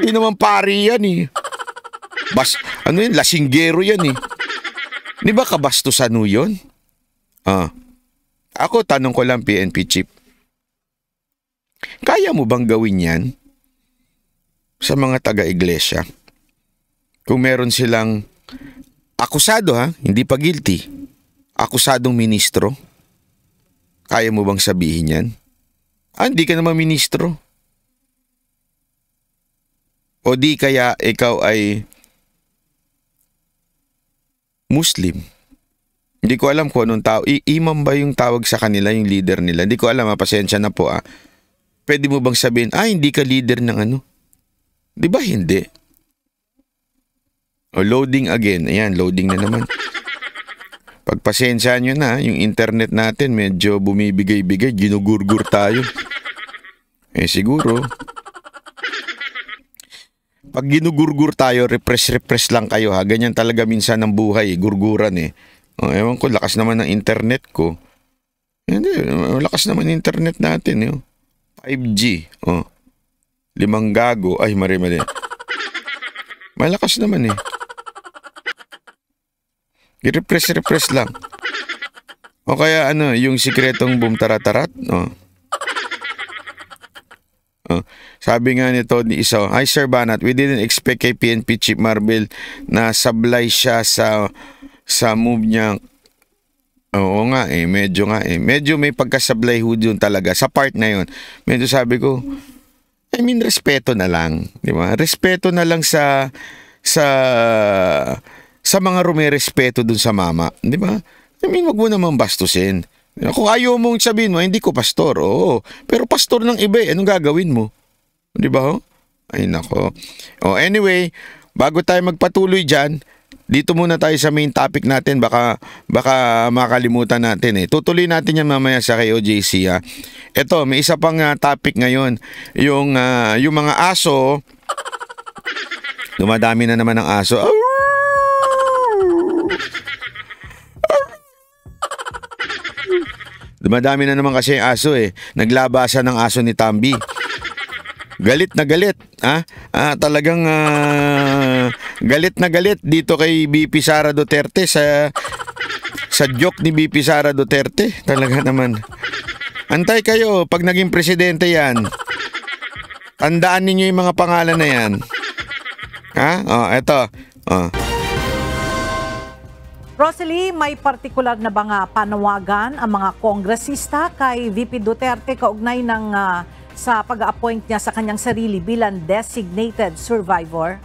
Di naman pari yan eh. Ano yan? Lasinggero yan eh. Diba kabastusan mo yun? Ako, tanong ko lang PNP chief. Kaya mo bang gawin yan sa mga taga-iglesia? Kung meron silang akusado hindi pa guilty, akusadong ministro, kaya mo bang sabihin yan? Hindi ka naman ministro. O di kaya ikaw ay Muslim. Hindi ko alam kung anong tao. Imam ba yung tawag sa kanila, yung leader nila? Hindi ko alam, pasensya na po Pwede mo bang sabihin, hindi ka leader ng ano? Di ba hindi? O loading again. Ayan, loading na naman. Pagpasensya nyo na, yung internet natin medyo bumibigay-bigay, ginugurgur tayo. Siguro. Pag ginugurgur tayo, repress lang kayo Ganyan talaga minsan ang buhay, gurguran ewan ko, lakas naman ng internet ko. Hindi, lakas naman ng internet natin 5G. 5 gago. Ay, mali. Malakas naman I-repress lang. O kaya yung sikretong boom taratarat. Sabi nga nito ni isa, hi Sir Banat, we didn't expect kay PNP Chief Marvel na sablay siya sa move niya. Oo nga medyo may pagkasablay ho yun talaga sa part na yun. Medyo sabi ko, respeto na lang, di ba? Respeto na lang sa mga rumerespeto dun sa mama, di ba? Wag mo naman bastusin. Kung ayaw mong sabihin mo, hindi ko pastor, pero pastor ng iba, anong gagawin mo? Di ba? Ay nako. Anyway, bago tayo magpatuloy dyan, dito muna tayo sa main topic natin, baka makalimutan natin Tutuloy natin yan mamaya sa KOJC Ito, may isa pang topic ngayon, yung mga aso. Dumadami na naman ang aso. Dumadami na naman kasi yung aso Naglabasan ng aso ni Tambi. Galit na galit. Talagang galit na galit dito kay BP Sara Duterte sa joke ni BP Sara Duterte. Talaga naman. Antay kayo pag naging presidente yan. Tandaan ninyo yung mga pangalan na yan. Eto. Rosalie, may partikular na ba panawagan ang mga kongresista kay VP Duterte kaugnay ng sa pag-appoint niya sa kanyang sarili bilang designated survivor?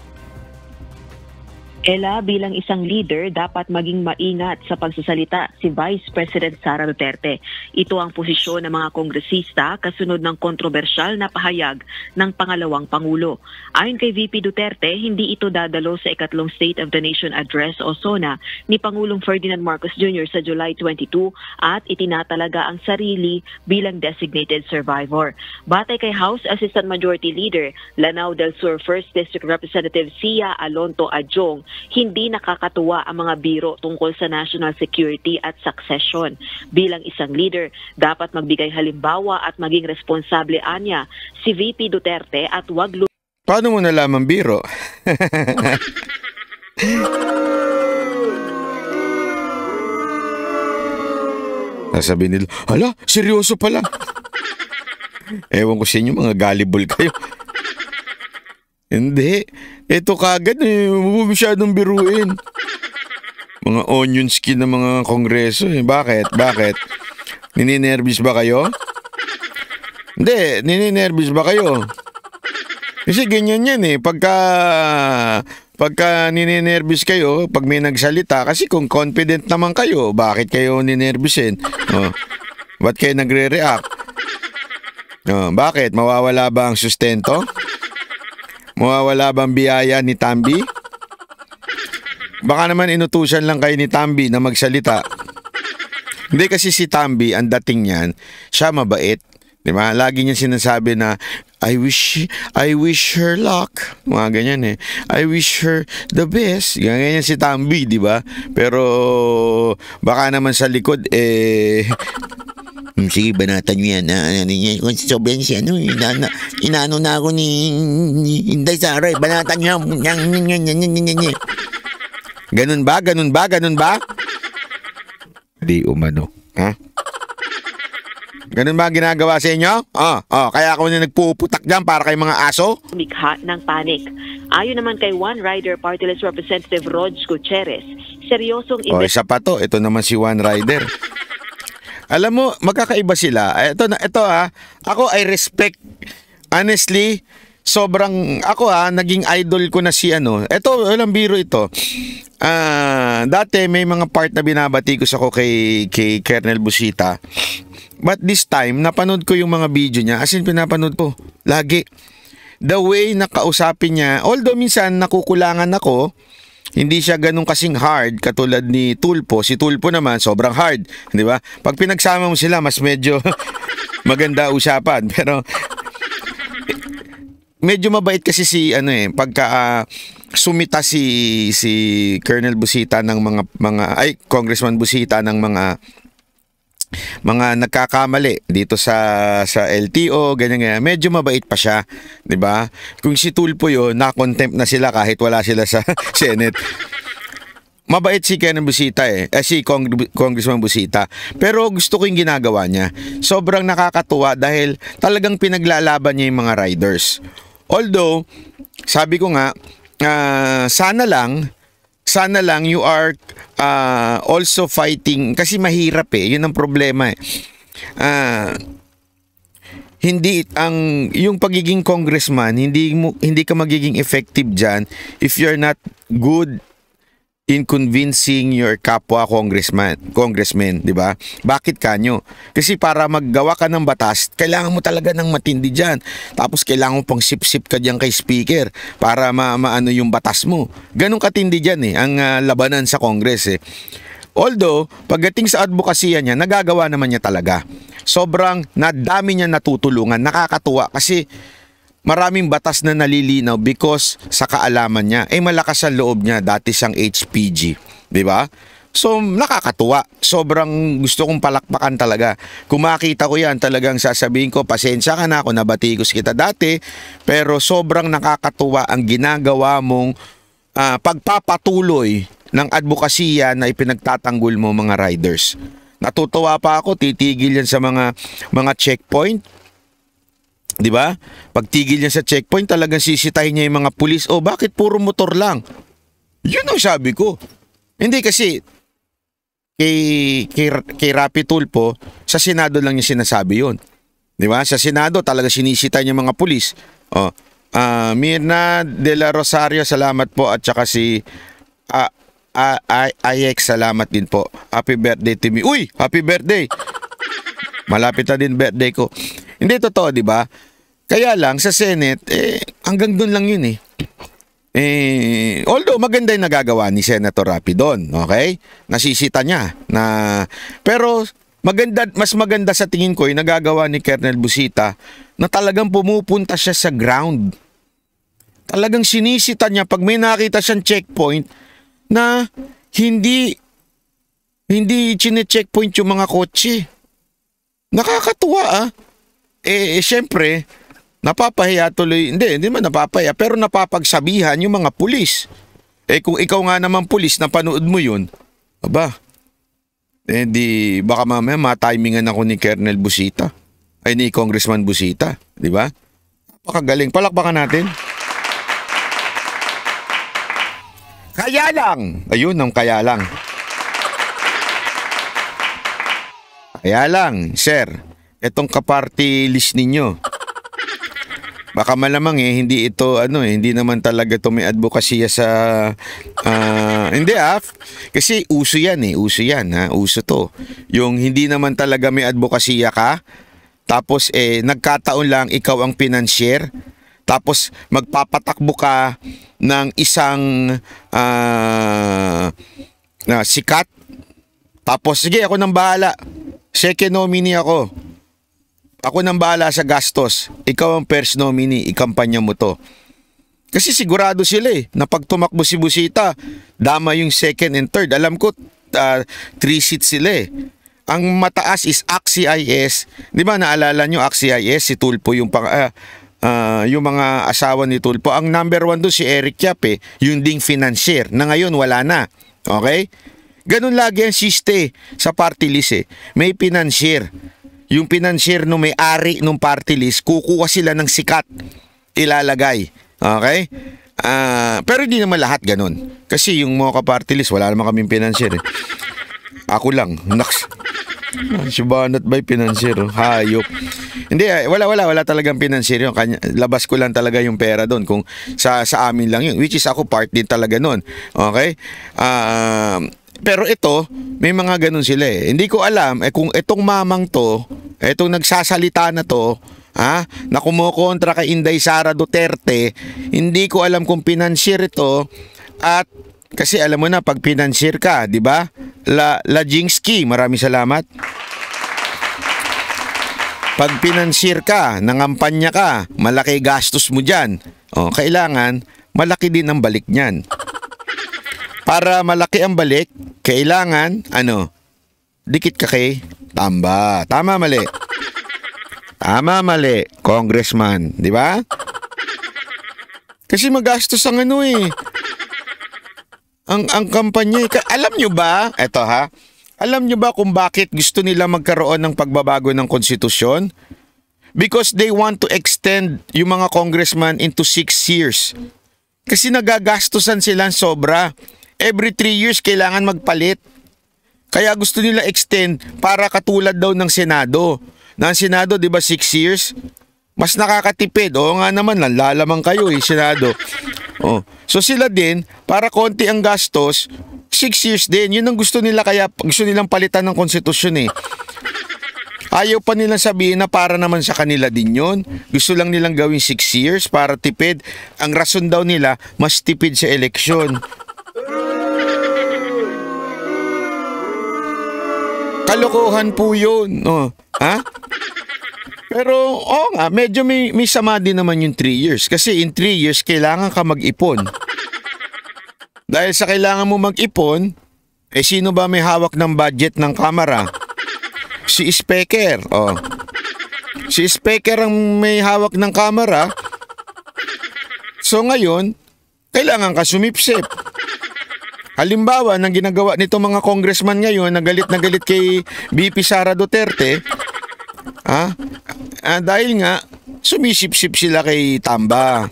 Ella, bilang isang leader, dapat maging maingat sa pagsasalita si Vice President Sara Duterte. Ito ang posisyon ng mga kongresista kasunod ng kontrobersyal na pahayag ng pangalawang Pangulo. Ayon kay VP Duterte, hindi ito dadalo sa ikatlong State of the Nation Address o SONA ni Pangulong Ferdinand Marcos Jr. sa July 22 at itinatalaga ang sarili bilang designated survivor. Batay kay House Assistant Majority Leader Lanao del Sur 1st District Representative Sia Alonto Adjong, hindi nakakatuwa ang mga biro tungkol sa national security at succession. Bilang isang leader, dapat magbigay halimbawa at maging responsable anya si VP Duterte at wag Paano mo nalaman biro? Nasabi nila, hala, seryoso pala. Ewan ko sa inyo, mga gullible kayo. Hindi. Ito kagad huwag masyadong biruin. Mga onion skin ng mga kongreso eh. Bakit? Nininervous ba kayo? Hindi, nininervous ba kayo? Kasi ganyan yan eh. Pagka nininervous kayo, pag may nagsalita, kasi kung confident naman kayo, bakit kayo ninervousin? Oh. Ba't kayo nagre-react? Oh, bakit? Mawawala ba ang sustento? Mawawala ba ang biyaya ni Tambi? Baka naman inutusan lang kayo ni Tambi na magsalita. Hindi kasi si Tambi, ang dating niyan, siya mabait. Diba? Lagi niya sinasabi na, I wish her luck. Mga ganyan eh. I wish her the best. Ganyan si Tambi, di ba? Pero baka naman sa likod sige, banatan nyo yan. Kung sobrang si inaano na ako ni Inday Sara. Banatan nyo. Ganun ba? Di umano. Ha? Ganun ba ginagawa sa inyo? Kaya ako na nagpuputak dyan para kay mga aso? Mikha ng panik. Ayon naman kay One Rider Party List Representative Rog Gutierrez, seryosong isa pa to. Ito naman si One Rider. Alam mo, magkakaiba sila. Ito ako I respect. Honestly, naging idol ko na si Ito, walang biro ito. Dati may mga part na binabatikos ako kay Colonel Busita. But this time, napanood ko yung mga video niya. As in, pinapanood ko. Lagi. The way na kausapin niya, although minsan nakukulangan ako, hindi siya ganun kasing hard katulad ni Tulpo. Si Tulpo naman, sobrang hard. Di ba? Pag pinagsama mo sila, mas medyo maganda usapan. Pero medyo mabait kasi si pagka sumita si Colonel Busita ng Congressman Busita ng mga nagkakamali dito sa LTO, ganyan. Medyo mabait pa siya, 'di ba? Kung si Tulpo 'yon, na-contempt na sila kahit wala sila sa Senate. Mabait si Colonel Busita si Congressman Busita. Pero gusto ko yung ginagawa niya. Sobrang nakakatuwa dahil talagang pinaglalaban niya yung mga riders. Although, sabi ko nga, sana lang you are also fighting kasi mahirap yun ang problema yung pagiging congressman hindi ka magiging effective diyan if you're not good in convincing your kapwa congressmen, di ba? Bakit kanyo? Kasi para maggawa ka ng batas, kailangan mo talaga ng matindi diyan. Tapos kailangan mo pang sip-sip ka diyan kay speaker para maano yung batas mo. Ganun katindi diyan ang labanan sa Congress Although, pagdating sa advokasya niya, nagagawa naman niya talaga. Sobrang nadami niya natutulungan, nakakatuwa kasi maraming batas na nalilinaw because sa kaalaman niya. Malakas ang loob niya, dati siyang HPG. Diba? So, nakakatuwa. Sobrang gusto kong palakpakan talaga. Kung makita ko yan, talagang sasabihin ko, pasensya ka na ako, nabatikos kita dati. Pero sobrang nakakatuwa ang ginagawa mong pagpapatuloy ng advokasya na ipinagtatanggol mo mga riders. Natutuwa pa ako, titigil yan sa mga checkpoint. Di ba? Pagtigil niya sa checkpoint, talagang sisitahin niya yung mga pulis. Bakit puro motor lang? Yun ang sabi ko. Hindi kasi kay Rapi Tulpo, sa Senado lang niya sinasabi yun. Di ba? Sa Senado, talaga sinisita niya mga pulis. Mirna de la Rosario, salamat po. At saka si IX, salamat din po. Happy birthday to me. Uy! Happy birthday! Malapit na din birthday ko. Hindi totoo, di ba? Kaya lang sa Senate, hanggang doon lang yun although maganda yung nagagawa ni Senator Rapi doon, okay? Nasisita niya. Pero mas maganda sa tingin ko yung nagagawa ni Colonel Busita na talagang pumupunta siya sa ground. Talagang sinisita niya pag may nakita siyang checkpoint na hindi chine-checkpoint yung mga kotse. Nakakatuwa syempre, napapahiya tuloy. Hindi man napapahiya, pero napapagsabihan yung mga pulis. Kung ikaw nga naman pulis, napanood mo yun, baka mamaya matimingan ako ni Colonel Busita. ay ni Congressman Busita, di ba? Napakagaling. Palakpakan natin. Kaya lang. Ayun, ang kaya lang. Kaya lang, sir, itong kaparty list ninyo, baka malamang hindi ito, hindi naman talaga ito may advokasya sa, hindi kasi uso yan uso to. Yung hindi naman talaga may advokasya ka, tapos nagkataon lang ikaw ang financier, tapos magpapatakbo ka ng isang sikat, tapos sige ako nang bahala, second nominee ako nang bahala sa gastos, ikaw ang first nominee, ikampanya mo to. Kasi sigurado sila na pag tumakbo si Busita, dama yung second and third. Alam ko 3 seats sila Ang mataas is AXIS. Di ba naalala nyo AXIS, si Tulfo yung yung mga asawa ni Tulfo. Ang number 1 doon si Eric Yap yung ding financier na ngayon wala na. Okay? Ganun lagi ang siste sa party list May financier. Yung financier no may-ari ng party list, kukuha sila ng sikat, ilalagay. Okay? Pero hindi naman lahat ganun. Kasi yung mga party list, wala naman kaming financier Ako lang. Si Banat ba'y financier? Hayop. Hindi, wala talagang financier yun. Labas ko lang talaga yung pera doon. Kung sa amin lang yun. Which is ako part din talaga nun. Okay? Pero ito, may mga ganun sila Hindi ko alam kung itong mamang to, itong nagsasalita na to, na kumukontra kay Inday Sara Duterte, hindi ko alam kung financier ito at kasi alam mo na pag financier ka, 'di ba? La Jingsky, maraming salamat. Pag financier ka, nangampanya ka, malaki gastos mo diyan. Kailangan malaki din ang balik niyan. Para malaki ang balik, kailangan, dikit ka kay Tamba. Tama, mali. Tama, mali. Congressman, di ba? Kasi magastos ang ang kampanya. Alam nyo ba, alam nyo ba kung bakit gusto nila magkaroon ng pagbabago ng konstitusyon? Because they want to extend yung mga congressman into 6 years. Kasi nagagastusan sila sobra. Every 3 years kailangan magpalit. Kaya gusto nila extend para katulad daw ng Senado. Ng Senado, di ba 6 years? Mas nakakatipid. Oo nga naman, lalamang kayo Senado. So sila din, para konti ang gastos, 6 years din. Yun ang gusto nila, kaya gusto nilang palitan ng konstitusyon Ayaw pa nilang sabihin na para naman sa kanila din yun. Gusto lang nilang gawin 6 years para tipid. Ang rason daw nila, mas tipid sa eleksyon. Kalokohan po yun. Pero, medyo may sama din naman yung 3 years. Kasi in 3 years, kailangan ka mag-ipon. Dahil sa kailangan mo mag-ipon, sino ba may hawak ng budget ng Kamara? Si Speaker. Si Speaker ang may hawak ng Kamara. So ngayon, kailangan ka sumipsip. Halimbawa, nang ginagawa nito mga congressman ngayon, na galit kay BP Sara Duterte, dahil nga, sumisip-sip sila kay Tamba.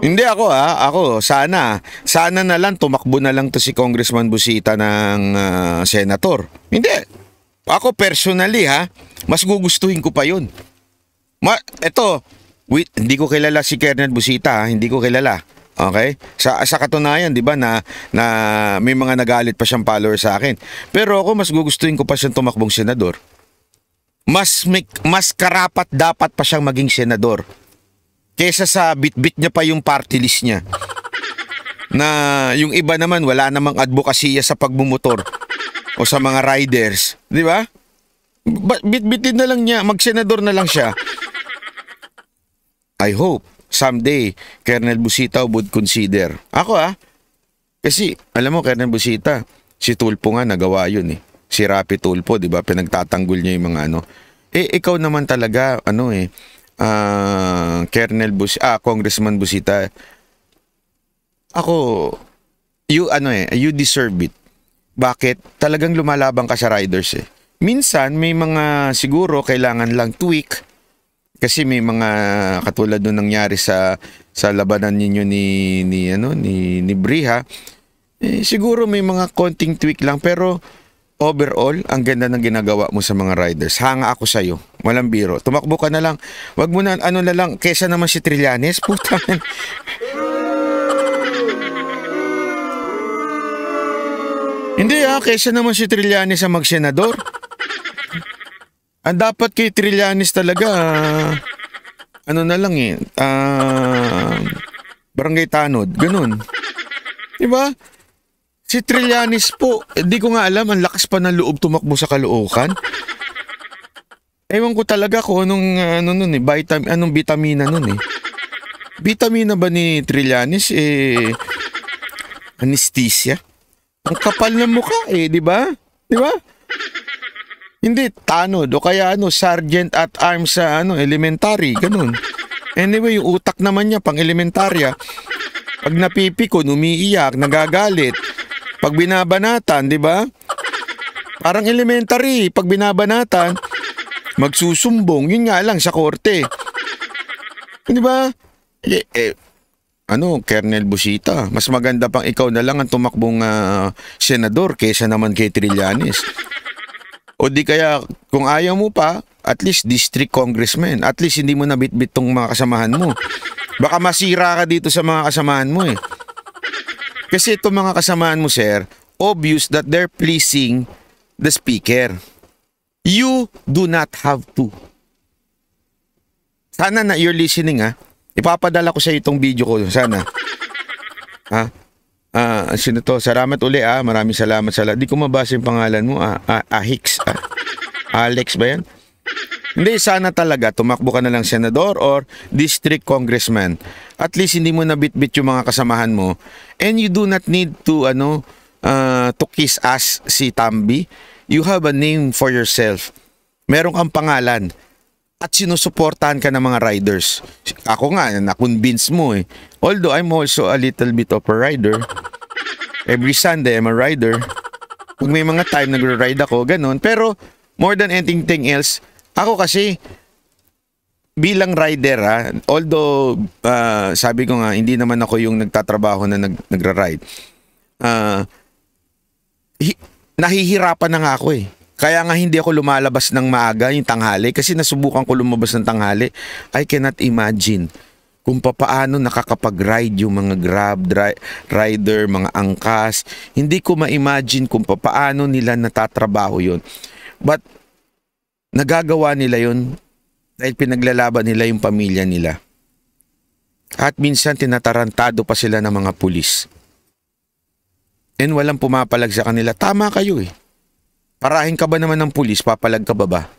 Hindi ako, sana na lang tumakbo na lang to si Congressman Busita ng senator. Hindi. Ako personally mas gugustuhin ko pa yun. Hindi ko kilala si Colonel Busita, hindi ko kilala. Okay? Sa katunayan, 'di ba na may mga nagalit pa siyang follower sa akin. Pero ako mas gugustuhin ko pa siyang tumakbong senador. Mas karapat dapat pa siyang maging senador. Kesa sa bit-bit niya pa yung party list niya. Na yung iba naman wala namang advokasya sa pagmumotor o sa mga riders, 'di ba? Bit-bitin na lang niya, mag-senador na lang siya. I hope someday Colonel Busita would consider. Ako kasi alam mo Colonel Busita, si Tulfo nga nagawa yun Si Rapi Tulfo, 'di ba? Pinagtatanggol niya yung mga ikaw naman talaga Congressman Busita. Ako you deserve it. Bakit? Talagang lumalaban ka sa riders eh. Minsan, may mga siguro kailangan lang tweak. Kasi may mga katulad nung nangyari sa labanan ninyo ni Briha. Siguro may mga konting tweak lang, pero overall, ang ganda ng ginagawa mo sa mga riders. Hanga ako sa'yo. Walang biro. Tumakbo ka na lang. Wag mo na, ano na lang, kesa naman si Trillanes. Puta. Hindi kesa naman si Trillanes ang magsenador. Ang dapat kay Trillanes talaga, ano na lang barangay tanod, ganun. Diba? Si Trillanes po, di ko nga alam, ang lakas pa ng loob tumakbo sa Caloocan. Ewan ko talaga kung anong vitamina nun eh. Vitamina ba ni Trillanes anesthesia? Ang kapal ng mukha di ba? Di ba? Hindi, tanod o kaya sergeant at arms sa elementary, ganun. Anyway, yung utak naman niya pang elementarya. Pag napipikon, umiiyak, nagagalit. Pag binabanatan, di ba? Parang elementary, pag binabanatan, magsusumbong. Yun nga lang sa korte. Di ba? Colonel Busita, mas maganda pang ikaw na lang ang tumakbong senador kaysa naman kay Trillanes. O di kaya, kung ayaw mo pa, at least district congressman. At least hindi mo nabitbit tong mga kasamahan mo. Baka masira ka dito sa mga kasamahan mo eh. Kasi itong mga kasamahan mo, sir, obvious that they're pleasing the speaker. You do not have to. Sana na you're listening Ipapadala ko sa itong video ko. Sana. Sino to? Salamat uli Maraming salamat sa lahat. Di ko mabasa yung pangalan mo. Hicks. Alex ba yan? Hindi, sana talaga tumakbo ka na lang senador or district congressman. At least hindi mo nabitbit yung mga kasamahan mo. And you do not need to to kiss ass si Tambi. You have a name for yourself. Meron kang pangalan. At sinusuportahan ka ng mga riders. Ako nga, na-convince mo Although I'm also a little bit of a rider. Every Sunday, I'm a rider. Pag may mga time nagre-ride ako, ganun. Pero more than anything else, ako kasi bilang rider although sabi ko nga hindi naman ako yung nagtatrabaho na nagra-ride. Nahihirapan na nga ako Kaya nga hindi ako lumalabas ng maaga yung tanghali kasi nasubukan ko lumabas ng tanghali. I cannot imagine kung paano nakakapag-ride yung mga Grab rider, mga angkas. Hindi ko ma-imagine kung paano nila natatrabaho yun. But nagagawa nila yun dahil pinaglalaban nila yung pamilya nila. At minsan tinatarantado pa sila ng mga pulis. And walang pumapalag sa kanila. Tama kayo Parahin ka ba naman ng pulis, papalag ka ba?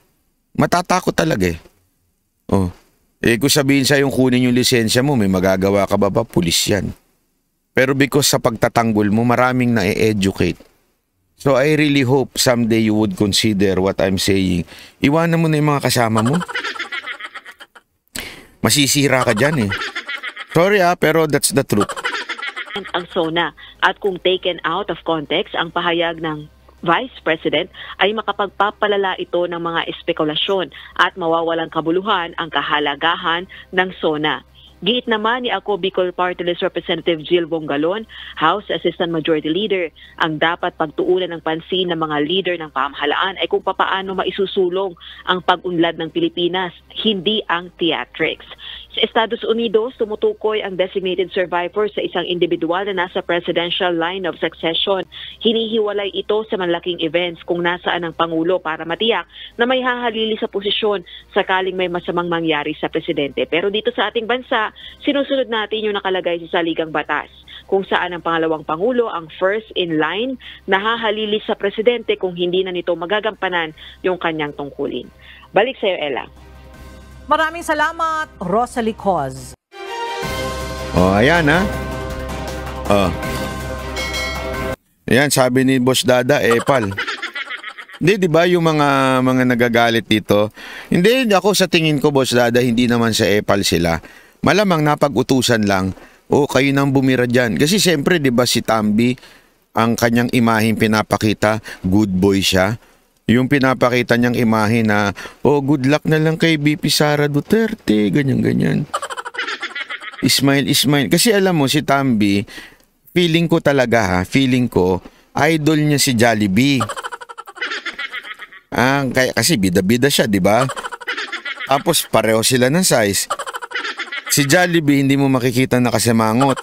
Matatakot talaga kung sabihin sa yung kunin yung lisensya mo, may magagawa ka ba? Pulis yan. Pero because sa pagtatanggol mo, maraming na-educate. So I really hope someday you would consider what I'm saying. Iwanan mo na yung mga kasama mo. Masisira ka dyan Sorry pero that's the truth. Ang SONA at kung taken out of context ang pahayag ng Vice President ay makapagpapalala ito ng mga espekulasyon at mawawalang kabuluhan ang kahalagahan ng SONA. Giit naman ni Ako Bicol Party List Representative Jill Bongalon, House Assistant Majority Leader, ang dapat pagtuunan ng pansin ng mga leader ng pamahalaan ay kung papaano maisusulong ang pag-unlad ng Pilipinas, hindi ang theatrics. Sa Estados Unidos, tumutukoy ang designated survivor sa isang individual na nasa presidential line of succession. Hinihiwalay ito sa malaking events kung nasaan ang Pangulo para matiyak na may hahalili sa posisyon sakaling may masamang mangyari sa presidente. Pero dito sa ating bansa, sinusunod natin yung nakalagay sa saligang batas kung saan ang pangalawang Pangulo ang first in line na hahalili sa presidente kung hindi na nito magagampanan yung kanyang tungkulin. Balik sa iyo, Ella. Maraming salamat, Rosalie Coz. Ayan Ayan, sabi ni Boss Dada, epal. Hindi, di ba yung mga nagagalit dito? Hindi, ako sa tingin ko, Boss Dada, hindi naman sa epal sila. Malamang napag-utusan lang, kayo nang bumira dyan. Kasi siyempre, di ba si Tambi, ang kanyang imaheng pinapakita, good boy siya. Yung pinapakita niyang imahe na, oh, good luck na lang kay VP Sara Duterte, ganyan-ganyan. Ismail. Kasi alam mo, si Tambi, feeling ko, idol niya si Jollibee. Kasi bida-bida siya, di ba? Tapos pareho sila ng size. Si Jollibee, hindi mo makikita nakasamangot.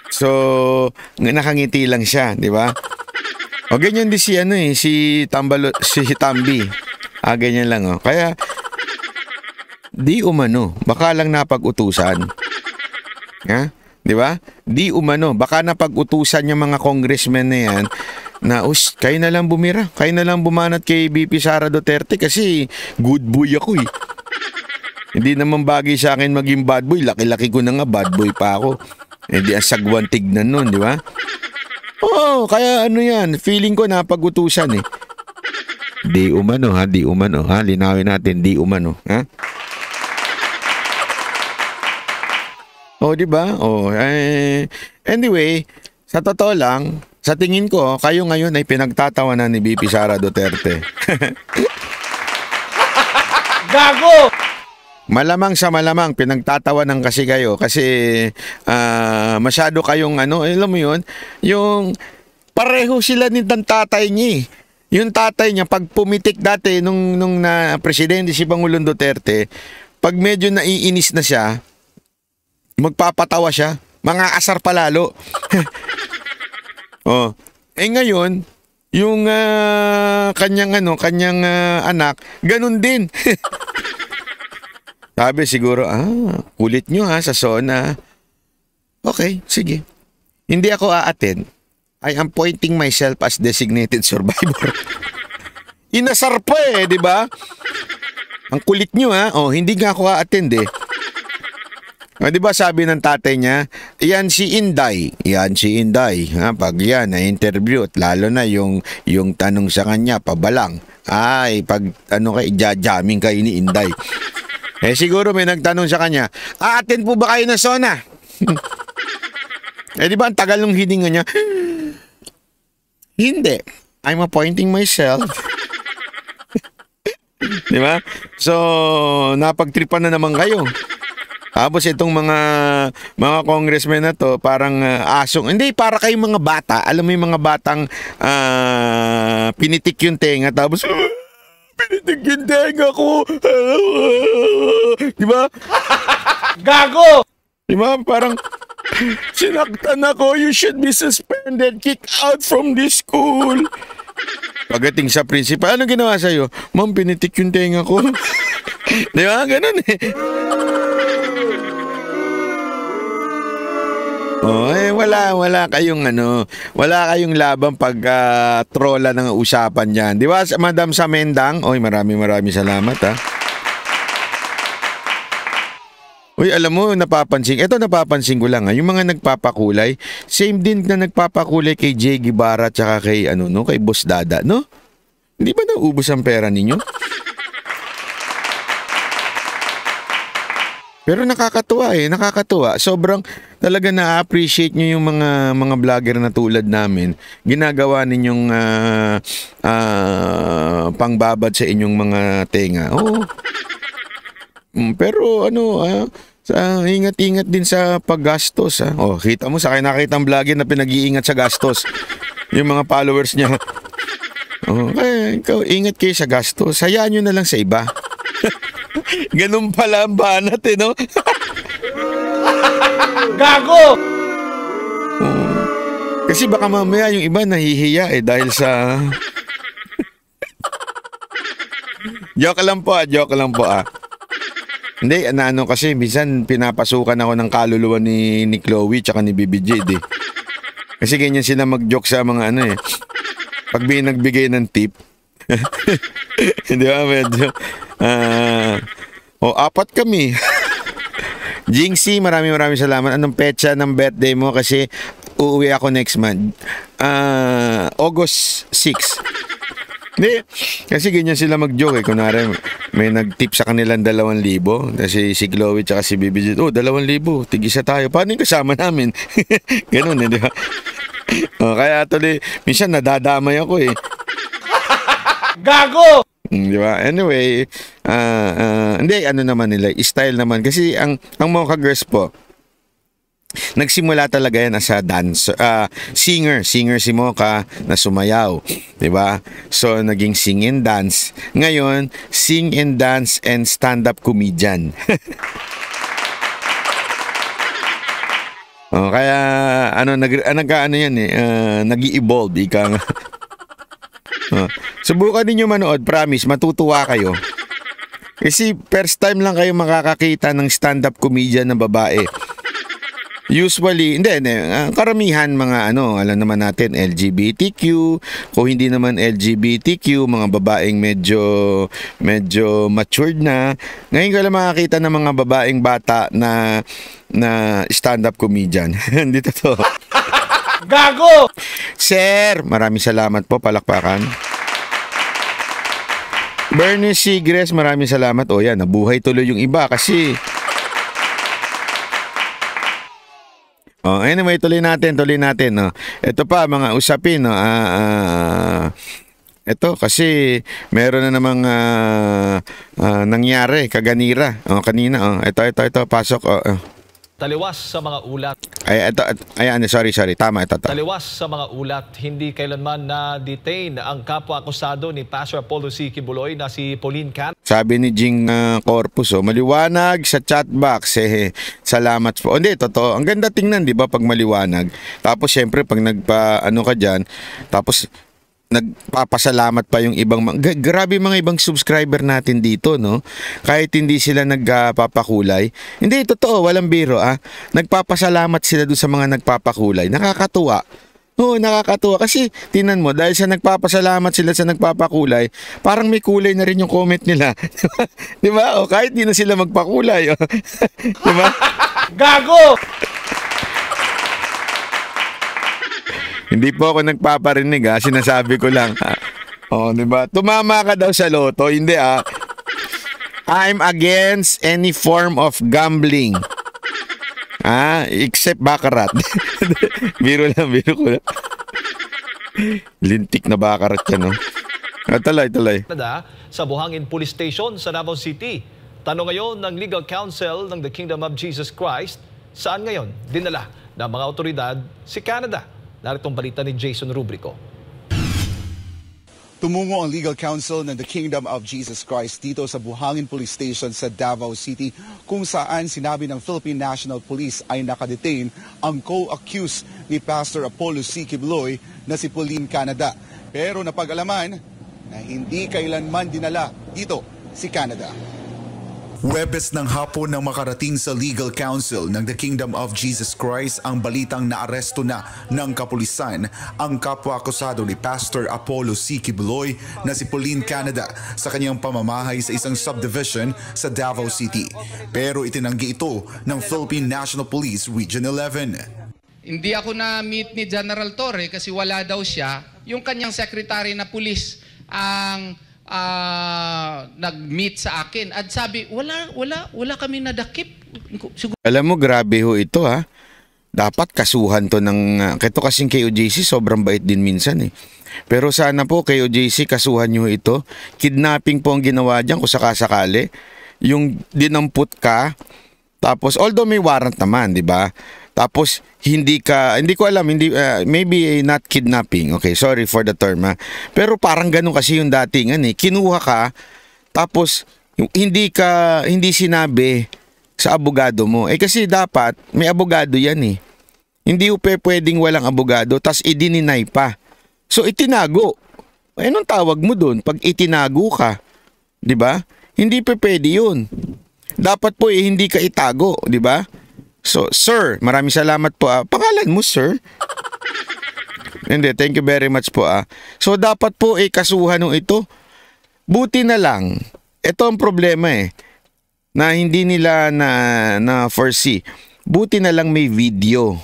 So, nakangiti lang siya, di ba? O ganyan din si Tambi. Ganyan lang, oh. Kaya, di umano, baka lang napag-utusan. Ha? Di ba? Di umano, baka napag-utusan yung mga congressmen na yan na, kayo na lang bumira, kayo na lang bumanat kay VP Sara Duterte kasi good boy ako eh. Hindi naman bagay sa akin maging bad boy, laki-laki ko na nga, bad boy pa ako. Di asagwan tignan nun, di ba? Oo, kaya yan, feeling ko napag-utusan eh. Di umano ha, linawin natin, di umano, ha? Di ba? Anyway, sa totoo lang, sa tingin ko, kayo ngayon ay pinagtatawanan ni VP Sara Duterte. Gago! Malamang sa malamang, pinagtatawanan kasi kayo kasi masyado kayong alam mo yun, yung pareho sila ng tatay niya. Yung tatay niya, pag pumitik dati nung na presidente si Pangulong Duterte, pag medyo naiinis na siya, magpapatawa siya, mga asar palalo. Ngayon, yung kanyang anak, ganun din. Sabi siguro, kulit nyo sa SONA. Okay, sige. Hindi ako a-attend. I am pointing myself as designated survivor. Inasar pa di ba? Ang kulit nyo hindi nga ako a-attend di ba sabi ng tatay niya, yan si Inday. Pag yan na-interview at lalo na yung tanong sa kanya, pabalang. Pag jamming kayo ni Inday. Siguro may nagtanong sa kanya, attend po ba kayo ng SONA? Di ba ang tagal ng hininga niya? Hindi. I'm appointing myself. Di ba? So, napagtripan na naman kayo. Tapos itong mga congressmen na to, parang asong. Hindi, para kayong mga bata. Alam mo yung mga batang pinitik yung tenga. Tapos, pinitik yung tenga ko. Di ba? Gago! Di ba? Parang, sinaktan ako. You should be suspended. Kicked out from this school. Pagdating sa principal, ano ginawa sa'yo? Ma'am, pinitik yung tenga ko. Di ba? Ganun wala kayong laban pag trolla ng usapan diyan. Di ba, Madam Samendang? Maraming salamat alam mo, napapansin ko lang yung mga nagpapakulay, same din na nagpapakulay kay Jay Guevara tsaka kay kay Boss Dada, no? Hindi ba naubos ang pera ninyo? Pero nakakatuwa. Sobrang talaga na-appreciate nyo yung mga vlogger na tulad namin. Ginagawa ninyong pangbabad sa inyong mga tenga. Pero ingat-ingat din sa paggastos. Kita mo, sa akin nakita ang vlogger na pinag-iingat sa gastos. Yung mga followers niya. Ikaw, ingat kayo sa gastos. Hayaan nyo na lang sa iba. Ganun pala ang banat no? Gago! Kasi baka mamaya yung iba nahihiya dahil sa... Joke lang po Hindi, kasi minsan pinapasukan ako ng kaluluwa ni Chloe tsaka ni BBJ Kasi ganyan sila mag-joke sa mga pag nagbigay ng tip. Hindi ba, medyo... apat kami. Jinxie, maraming salamat. Anong petsa ng birthday mo? Kasi uuwi ako next month. August 6. Hindi. Kasi ganyan sila mag-joke Kunwari, may nag-tip sa kanilang 2,000. Kasi si Chloe tsaka si BBJ, 2,000. Tig-isa tayo. Paano yung kasama namin? Ganun di ba? Kaya tuloy, minsan nadadamay ako eh. Gago! Di ba? Anyway, hindi, ano naman nila, style naman. Kasi ang Mocha Girls po, nagsimula talaga yan as a dancer, singer si Mocha na sumayaw, 'di ba? So naging sing and dance. Ngayon, sing and dance and stand-up comedian. Kaya ano yan eh, nag-i-evolve ika nga. Subukan niyo manood, promise matutuwa kayo. Kasi first time lang kayo makakakita ng stand-up comedian na babae. Usually, hindi, karamihan mga alam naman natin, LGBTQ, kung hindi naman LGBTQ, mga babaeng medyo matured na. Ngayon ka lang makakita ng mga babaeng bata na stand-up comedian. Hindi totoo. Gago! Sir, maraming salamat po, palakpakan. Bernie Sigres, maraming salamat. O yan, nabuhay tuloy yung iba kasi... anyway, tuloy natin. Ito pa, mga usapin. Ito, kasi meron na namang nangyari, kaganira. Kanina, ito, pasok. Taliwas sa mga ulat. Sorry, tama, ito. Taliwas sa mga ulat, hindi kailanman na-detain ang kapwa-akusado ni Pastor Apollo C. Kibuloy na si Pauline Canada. Sabi ni Jing Corpus, maliwanag sa chat box. Salamat po. Hindi, totoo. Ang ganda tingnan, di ba, pag maliwanag. Tapos, syempre, pag ka dyan, tapos, nagpapasalamat pa yung ibang grabe mga ibang subscriber natin dito, no? Kahit hindi sila nagpapakulay. Hindi, totoo, walang biro, nagpapasalamat sila doon sa mga nagpapakulay. Nakakatuwa. Oo, nakakatuwa kasi tinan mo, dahil sa nagpapasalamat sila sa nagpapakulay, parang may kulay na rin yung comment nila. Di ba? O kahit di na sila magpakulay. Di ba? Gago! Hindi po ako nagpaparinig, sinasabi ko lang. Di ba? Tumama ka daw sa loto, hindi I'm against any form of gambling. Except baccarat. Biro ko lang. Lintik na baccarat yan, no? Tuloy. Sa Buhangin Police Station sa Davao City. Tanong ngayon ng Legal Counsel ng The Kingdom of Jesus Christ, saan ngayon dinala ng mga otoridad si Canada? Naritong balita ni Jason Rubrico. Tumungo ang Legal Counsel ng The Kingdom of Jesus Christ dito sa Buhangin Police Station sa Davao City kung saan sinabi ng Philippine National Police ay nakadetain ang co-accused ni Pastor Apollo C. Kibuloy na si Pauline Canada. Pero napag-alaman na hindi kailanman dinala dito si Canada. Huwebes ng hapon nang makarating sa Legal Counsel ng The Kingdom of Jesus Christ ang balitang naaresto na ng kapulisan ang kapwa-akusado ni Pastor Apollo C. Kibuloy na si Pauline Canada sa kanyang pamamahay sa isang subdivision sa Davao City. Pero itinanggi ito ng Philippine National Police Region 11. Hindi ako na-meet ni General Torre kasi wala daw siya. Yung kanyang secretary na pulis ang nag-meet sa akin at sabi, wala kami nadakip. Alam mo, grabe ho ito Dapat kasuhan to ng, ito kasing KOJC, sobrang bait din minsan Pero sana po KOJC, kasuhan nyo ito. Kidnapping po ang ginawa dyan kung sakasakali. Yung dinamput ka, tapos although may warrant naman, di ba? Tapos hindi ko alam, maybe not kidnapping. Okay, sorry for the term Pero parang ganun kasi yung datingan Kinuha ka, tapos hindi sinabi sa abogado mo. Kasi dapat may abogado yan Hindi pwedeng walang abogado, tas i-deny pa. So itinago. Anong tawag mo doon pag itinago ka? 'Di ba? Hindi pwede yun. Dapat po hindi ka itago, 'di ba? So, sir, maraming salamat po. Pangalan mo, sir? Hindi, thank you very much po. So, dapat po kasuhan nung ito. Buti na lang, ito ang problema na hindi nila na foresee. Buti na lang may video.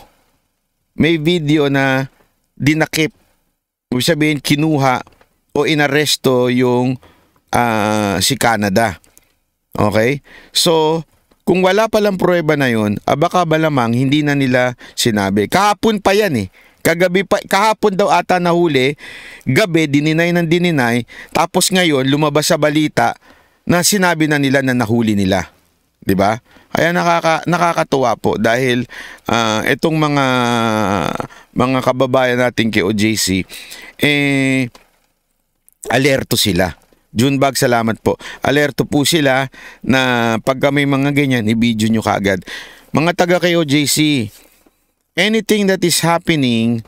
May video na dinakip. Ibig sabihin, kinuha o inaresto yung si Canada. Okay? So, kung wala palang pruweba na yun, baka malamang hindi na nila sinabi. Kahapon pa yan Kagabi pa, kahapon daw ata nahuli, gabi dininay ng dininay, tapos ngayon lumabas sa balita na sinabi na nila na nahuli nila. 'Di ba? Kaya nakakatuwa po dahil itong mga kababayan natin kay OJC alerto sila. Junebag, salamat po. Alerto po sila na pagka may mga ganyan, i-video nyo kaagad. Mga taga kay OJC, anything that is happening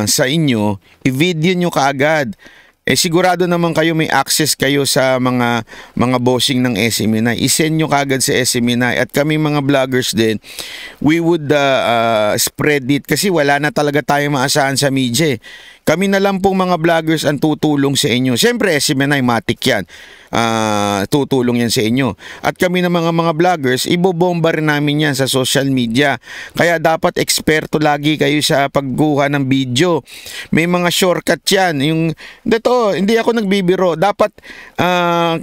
sa inyo, i-video nyo kaagad. Sigurado naman kayo may access kayo sa mga bossing ng SMNI. I-send nyo kaagad sa SMNI. At kami mga vloggers din, we would spread it kasi wala na talaga tayo maasahan sa media. Kami na lang pong mga vloggers ang tutulong sa inyo. Siyempre, SMNI, matik yan. Tutulong yan sa inyo. At kami na mga vloggers, ibobomba rin namin yan sa social media. Kaya dapat eksperto lagi kayo sa pagguha ng video. May mga shortcut yan. Hindi ako nagbibiro. Dapat,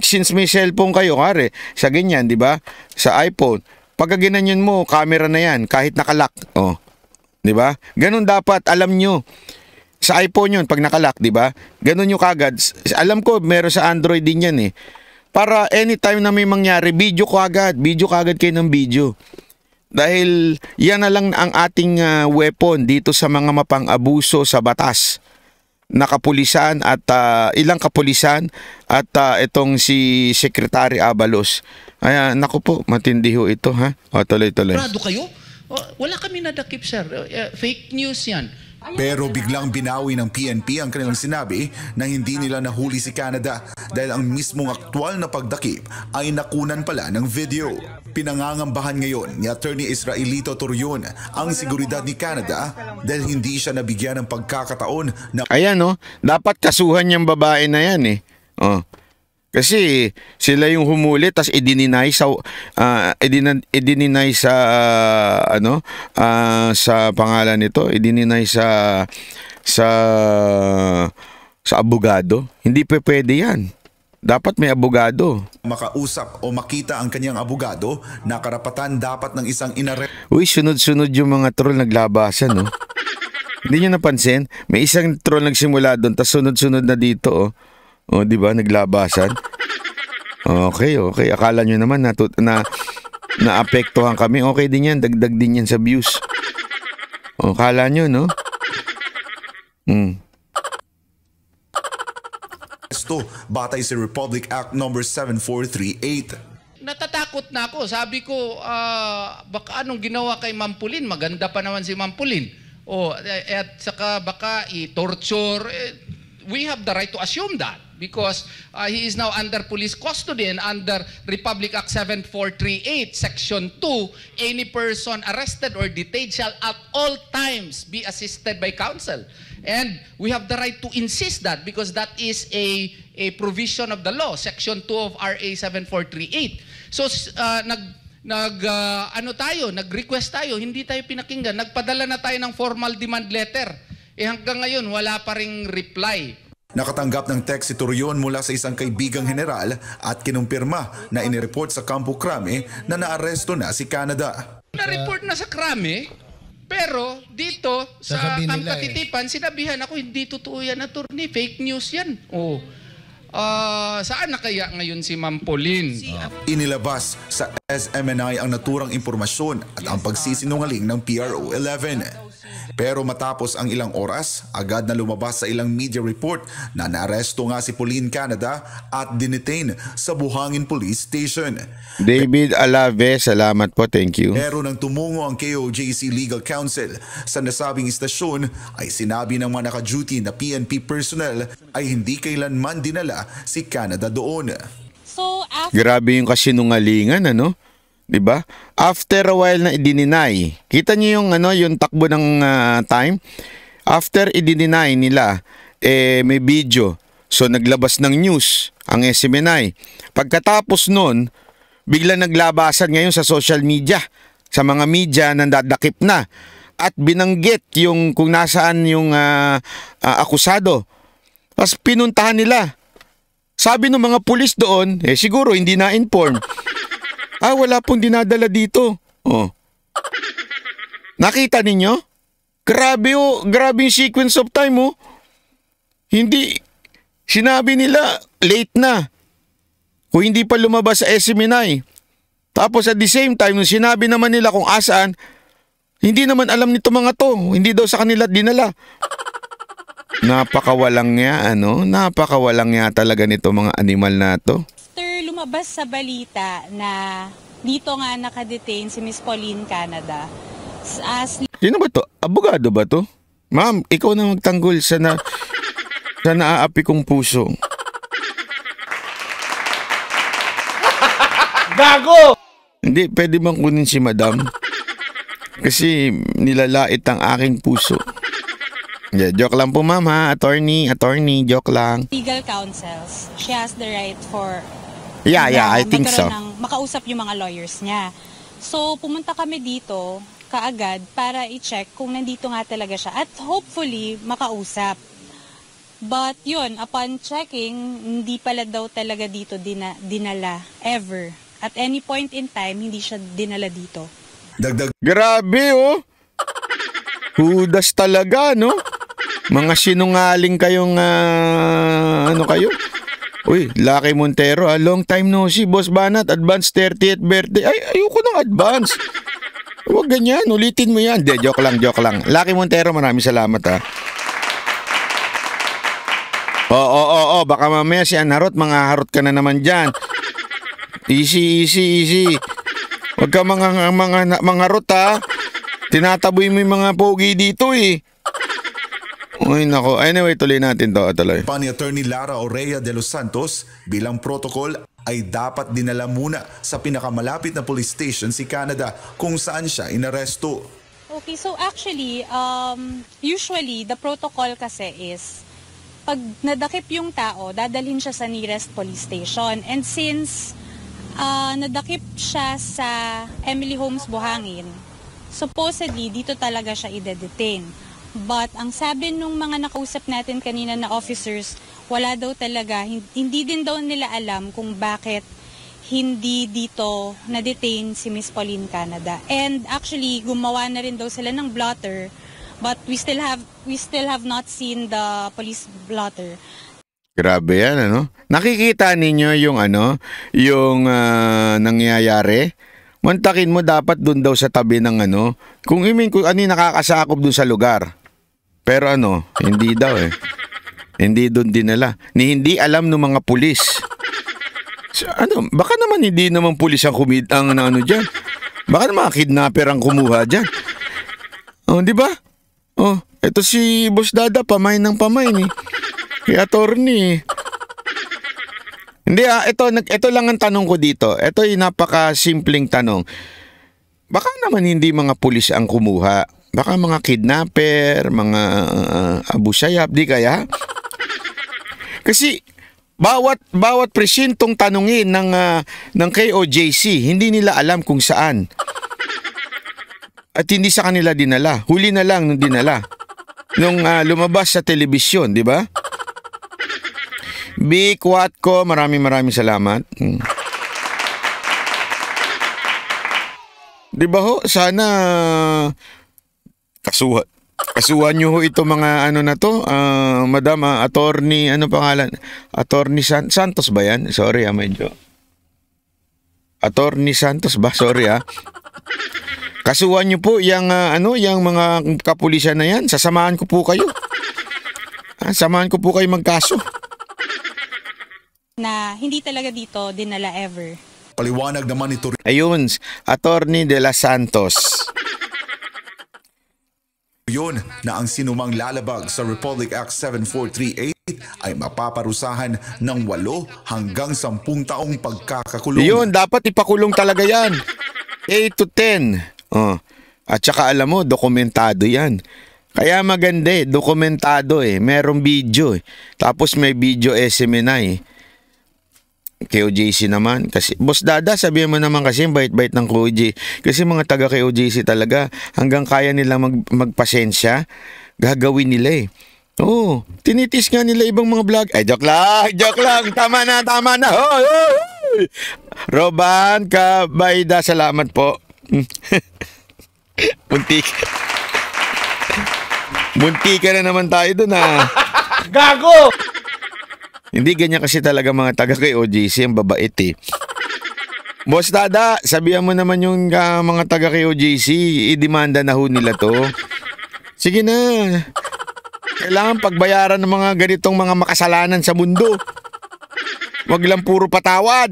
since may cellphone kayo, kare, sa ganyan, di ba? Sa iPhone, pagka ginanyan mo, camera na yan, kahit nakalock. Oh, di ba? Ganun dapat, alam nyo. Sa iPhone yun, pag nakalock, di ba? Ganun yung kagad. Alam ko, meron sa Android din yan eh. Para anytime na may mangyari, video ko agad. Video kagad kayo ng video. Dahil yan na lang ang ating weapon dito sa mga mapang-abuso sa batas. Na kapulisan at ilang kapulisan at itong si Secretary Abalos. Ay, naku po, matindi ho ito, ha? O, tuloy-tuloy. Prado kayo? Wala kami nadakip, sir. Fake news yan. Pero biglang binawi ng PNP ang kanilang sinabi na hindi nila nahuli si Canada dahil ang mismong aktwal na pagdakip ay nakunan pala ng video. Pinangangambahan ngayon ni Attorney Israelito Torion ang seguridad ni Canada dahil hindi siya nabigyan ng pagkakataon na... Ayan dapat kasuhan yung babae na yan eh. Kasi sila yung humuli tas i-deny sa sa pangalan nito, i-deny sa abogado. Hindi pwede yan. Dapat may abogado. Makausap o makita ang kanyang abogado na karapatan dapat ng isang inare... Uy, sunod-sunod yung mga troll naglabasan, no? Hindi nyo napansin? May isang troll nagsimula doon tas sunod-sunod na dito, di ba? Naglabasan. Okay. Akala nyo naman na-apektuhan kami. Okay din yan. Dagdag din yan sa views. Akala nyo, no? Batay sa Republic Act No. 7438. Natatakot na ako. Sabi ko, baka anong ginawa kay Ma'am Pauline? Maganda pa naman si Ma'am Pauline. At saka baka i-torture. We have the right to assume that because he is now under police custody and under Republic Act 7438, Section 2, any person arrested or detained shall at all times be assisted by counsel. And we have the right to insist that because that is a provision of the law, Section 2 of RA 7438. So, nag-request tayo, hindi tayo pinakinggan. Nagpadala na tayo ng formal demand letter. Hanggang ngayon, wala pa ring reply. Nakatanggap ng text si Torion mula sa isang kaibigang general at kinumpirma na inireport sa Campo Crame na naaresto na si Canada. Na-report na sa Crame, pero dito sa Camp Katitipan, sinabihan ako, hindi totoo yan, attorney, fake news yan. Saan na kaya ngayon si Ma'am Pauline? Inilabas sa SMNI ang naturang impormasyon at ang pagsisinungaling ng PRO 11. Pero matapos ang ilang oras, agad na lumabas sa ilang media report na naaresto nga si Pauline Canada at dinetain sa Buhangin Police Station. David Alave, salamat po, thank you. Pero nang tumungo ang KOJC Legal Counsel sa nasabing istasyon, ay sinabi ng mga naka-duty na PNP personnel ay hindi kailanman dinala si Canada doon. Grabe yung kasinungalingan, ano? 'Di ba? After a while na i-deny. Kita niyo yung takbo ng time. After i-deny nila, may video. So naglabas ng news ang SMNI. Pagkatapos noon, bigla naglabasan ngayon sa social media, sa mga media na dadakip na at binanggit yung kung nasaan yung akusado. Tapos pinuntahan nila. Sabi ng mga pulis doon, siguro hindi na-inform. Wala pong dinadala dito. Nakita ninyo? Grabe grabe yung sequence of time Hindi, sinabi nila late na. Kung hindi pa lumabas sa SMNI. Tapos at the same time, nung sinabi naman nila kung asaan, hindi naman alam nito mga to. Hindi daw sa kanila dinala. Napakawalang nga, Napakawalang nga talaga nito mga animal na to. After lumabas sa balita na dito nga nakadetain si Miss Pauline Canada. Sino ba to? Abogado ba to? Ma'am, ikaw na magtanggol sa naaapi kong puso. Gago! Hindi, pwede bang kunin si madam? Kasi nilalait ang aking puso. Yeah, joke lang po ma'am ha, attorney, joke lang. Legal counsels, she has the right for Yeah, I think so. Makausap yung mga lawyers niya. So, pumunta kami dito kaagad para i-check kung nandito nga talaga siya at hopefully makausap. But yun, upon checking, hindi pala daw talaga dito dinala ever. At any point in time, hindi siya dinala dito. Grabe Hudas talaga, no? Mga sinungaling kayong, kayo? Uy, Lucky Montero, long time no see. Boss Banat, advance 30th birthday. Ay, ayoko ng advance. Huwag ganyan, ulitin mo yan. De, joke lang. Lucky Montero, maraming salamat ha. Oo, baka mamaya si Anharot, mga harot ka na naman dyan. Easy. Huwag ka mga harot ha. Tinataboy mo yung mga pogi dito Uy, nako. Anyway, tuloy natin to. Tuloy. Pa ni Attorney Lara Orea de los Santos, bilang protocol ay dapat dinala muna sa pinakamalapit na police station si Canada kung saan siya inaresto. Okay, so actually, usually the protocol kasi is pag nadakip yung tao, dadalhin siya sa nearest police station. And since nadakip siya sa Emily Holmes Buhangin, supposedly dito talaga siya ide-detain. But ang sabi nung mga nakausap natin kanina na officers, wala daw talaga, hindi din daw nila alam kung bakit hindi dito na-detain si Miss Pauline Canada. And actually, gumawa na rin daw sila ng blotter, but we still have not seen the police blotter. Grabe yan, Nakikita ninyo yung nangyayari? Mantakin mo dapat dun daw sa tabi ng kung ano nakakasakop dun sa lugar. Pero hindi daw Hindi dun dinala. Hindi alam ng mga pulis. Baka naman hindi naman pulis ang dyan. Baka naman kidnapper ang kumuha dyan. Di ba? Ito si Boss Dada, pamay ng pamay kay attorney. Hindi ito lang ang tanong ko dito. Ito ay napaka-simpleng tanong. Baka naman hindi mga pulis ang kumuha. Baka mga kidnapper, mga Abu Sayyaf, di kaya? Kasi bawat presintong tanungin ng KOJC, hindi nila alam kung saan. At hindi sa kanila dinala. Huli na lang nung dinala. Nung lumabas sa telebisyon, di ba? Big Watko, maraming salamat. Di ba sana kasuhan nyo ito mga na to, madam, attorney, pangalan? Attorney Santos ba yan? Sorry medyo. Attorney Santos ba? Sorry Kasuhan nyo po yung mga kapulisan na yan. Sasamahan ko po kayo. Samahan ko po kayo magkaso. Na hindi talaga dito dinala ever. Paliwanag naman ito. Ayun, Attorney de los Santos. Yun na ang sinumang lalabag sa Republic Act 7438 ay mapaparusahan ng 8 hanggang 10 taong pagkakakulong. Yun, dapat ipakulong talaga yan. 8 to 10. At saka alam mo, dokumentado yan. Kaya maganda dokumentado merong video Tapos may video SMNI. KOJC naman. Kasi, Boss Dada, sabihin mo naman kasi bait-bait ng KOJ. Kasi mga taga KOJC talaga, hanggang kaya nilang magpasensya, gagawin nila tinitis nga nila ibang mga vlog. Ay, joke lang. Tama na. Hoy. Roban Kabayda, salamat po. Puntik. Munti ka na naman tayo dun, ha? Gago! Hindi ganyan kasi talaga mga taga kay OJC, ang babait eh. Boss Dada, sabihan mo naman yung mga taga kay OJC, i-demanda na ho nila to. Sige na. Kailangan pagbayaran ng mga ganitong mga makasalanan sa mundo. Wag lang puro patawad.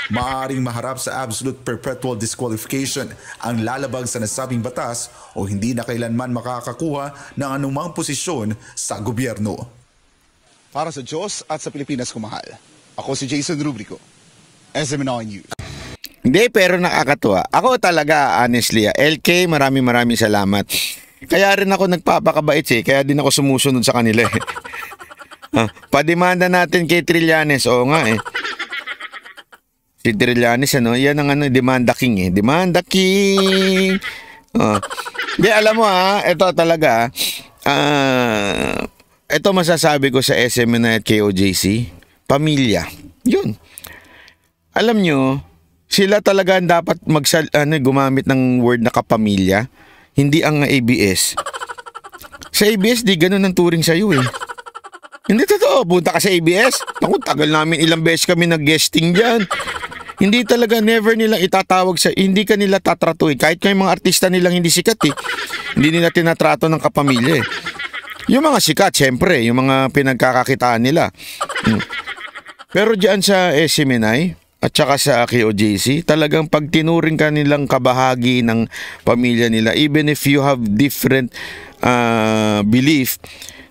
Maaaring maharap sa absolute perpetual disqualification ang lalabag sa nasabing batas o hindi na kailanman makakakuha ng anumang posisyon sa gobyerno. Para sa Diyos at sa Pilipinas kumahal, ako si Jason Rubrico, SMNI News. Hindi, pero nakakatuwa. Ako talaga, honestly, LK, maraming salamat. Kaya rin ako nagpapakabait kaya din ako sumusunod sa kanila eh. Pademanda natin kay Trillanes, oo nga eh. Si Trillanes, yan ang demanda king eh. Demanda king. Di, alam mo ito talaga, ito masasabi ko sa SMNI at KOJC, pamilya. Yun. Alam nyo, sila talaga dapat gumamit ng word na kapamilya, hindi ang ABS. Sa ABS, di ganun ang turing sa'yo eh. Hindi totoo, punta ka sa ABS. Naku, tagal namin, ilang beses kami nag-guesting dyan. Hindi talaga, never nilang itatawag hindi ka nila tatratuhin. Kahit yung mga artista nilang hindi sikat eh. Hindi nila tinatrato ng kapamilya eh. Yung mga sikat, syempre, yung mga pinagkakakitaan nila. Pero dyan sa SMNI at saka sa KOJC, talagang pag tinuring ka nilang kabahagi ng pamilya nila, even if you have different belief,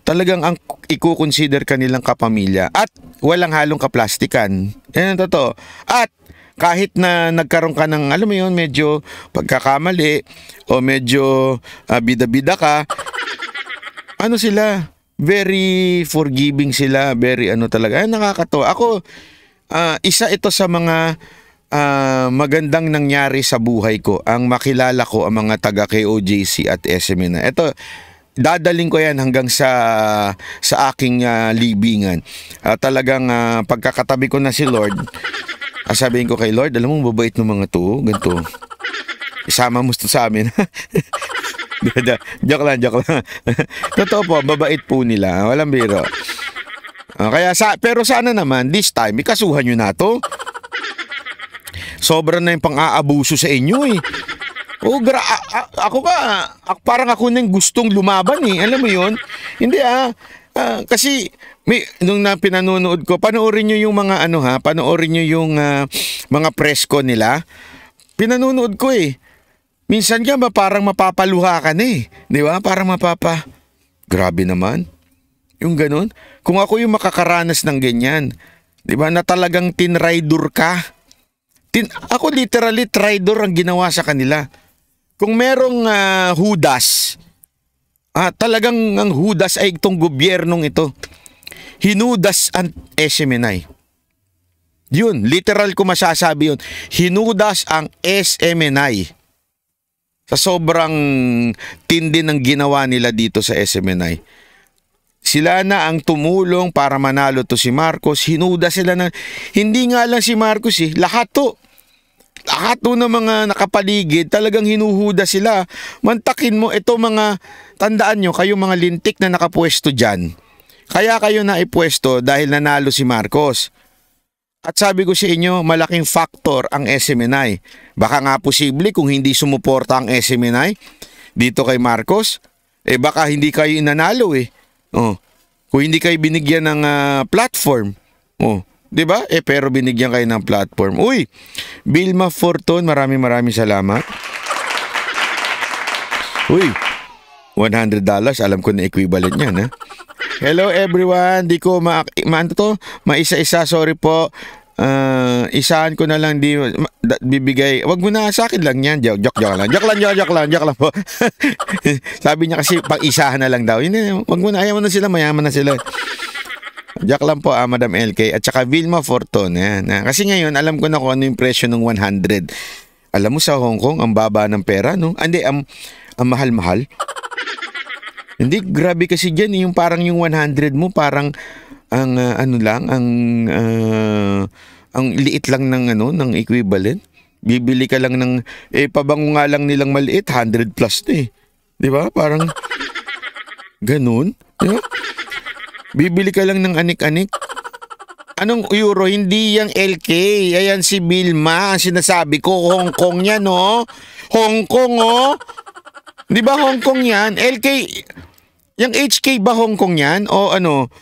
talagang ang iko-consider ka nilang kapamilya at walang halong kaplastikan. Yan ang totoo. At kahit na nagkaroon ka ng, alam mo yun, medyo pagkakamali o medyo bida-bida ka, sila, very forgiving sila, very talaga. Nakakatawa. Ako, isa ito sa mga magandang nangyari sa buhay ko, ang makilala ko ang mga taga KOJC at SMNI. Ito, dadaling ko yan hanggang sa aking libingan. Talagang pagkakatabi ko na si Lord, sabihin ko kay Lord, alam mo, mabait ng mga to, ganito. Isama mo ito sa amin. Joke lang. Totoo po, babait po nila. Walang biro. Pero sana naman, this time, ikasuhan nyo na to. Sobra na yung pang-aabuso sa inyo eh. Parang ako nang gustong lumaban eh. Alam mo yun? Hindi kasi nung pinanonood ko, panoorin nyo yung mga panoorin nyo yung mga press ko nila. Pinanonood ko eh. Minsan ka ba parang mapapaluha ka na eh. Di ba? Parang grabe naman. Yung ganun. Kung ako yung makakaranas ng ganyan, di ba, na talagang tinraidor ka. Ako literally traidor ang ginawa sa kanila. Kung merong hudas, talagang ang hudas ay itong gobyernong ito. Hinudas ang SMNI. Yun, literal ko masasabi yun. Hinudas ang SMNI. Sa sobrang tindi ng ginawa nila dito sa SMNI. Sila na ang tumulong para manalo to si Marcos. Hinuda sila na, hindi nga lang si Marcos lahat to ng mga nakapaligid, talagang hinuhuda sila. Mantakin mo, ito mga, tandaan nyo, kayo mga lintik na nakapwesto dyan. Kaya kayo naipwesto dahil nanalo si Marcos. At sabi ko sa inyo, malaking factor ang SMNI. Baka nga posible kung hindi sumuporta ang SMNI dito kay Marcos, baka hindi kayo inanalo eh. Kung hindi kayo binigyan ng platform. 'Di ba? Pero binigyan kayo ng platform. Uy, Vilma Fortun, maraming salamat. Uy, $100, alam ko na equivalent niyan, ha? Hello everyone, di ko maisa-isa, sorry po. Isahan ko na lang bibigay. Wag mo na, sa akin lang yan. Joke lang po. Sabi niya kasi pag-isahan na lang daw. Wag mo na, ayaw mo na sila, mayaman na sila. Joke lang po, Madam LK at saka Vilma Fortun. Kasi ngayon alam ko na kung ano yung presyo ng 100. Alam mo sa Hong Kong ang baba ng pera, no? Hindi, ang mahal-mahal. Hindi, grabe kasi dyan, yung parang yung 100 mo, parang ang ang liit lang ng equivalent. Bibili ka lang ng, pabango nga lang nilang maliit, 100 plus to eh. Di ba? Parang ganun. Di ba? Bibili ka lang ng anik-anik. Anong euro? Hindi yung LK. Ayan si Vilma. Ang sinasabi ko, Hong Kong yan, oh. Hong Kong, oh. Di ba Hong Kong yan? LK, yung HK ba Hong Kong yan? O ano,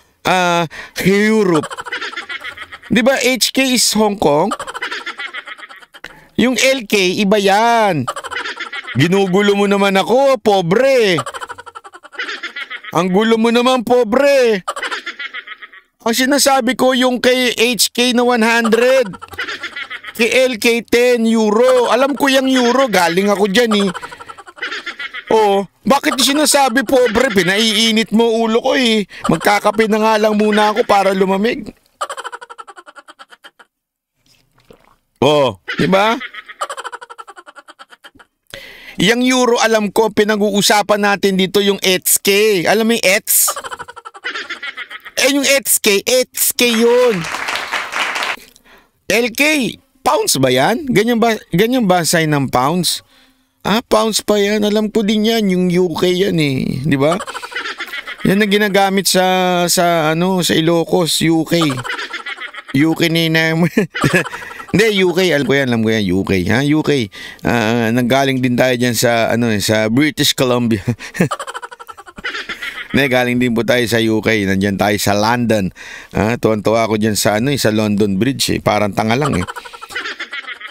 Europe. Di ba HK is Hong Kong? Yung LK, iba yan. Ginugulo mo naman ako, pobre. Ang gulo mo naman, pobre. Ang sinasabi ko yung kay HK na 100. Kay LK 10 euro. Alam ko yung euro, galing ako dyan eh. Oh, bakit sinasabi pobre? Pinaiinit mo ulo ko eh. Magkakape na nga lang muna ako para lumamig. Oh, di ba? Yang euro alam ko, pinag-uusapan natin dito yung ETSK. Alam mo yung ETS? Yung ETSK yun. LK, pounds ba yan? Ganyan ba sign ng pounds? Pounds pa yan. Alam ko din yan. Yung UK yan eh. Di ba? Yan ang ginagamit sa Ilocos, UK. UK ni naman. Hindi, UK. Alam ko yan. UK. Ha? UK. Nanggaling din tayo dyan sa British Columbia. Galing din po tayo sa UK. Nandyan tayo sa London. Tuwan-tuwa ako dyan sa London Bridge. Parang tanga lang eh.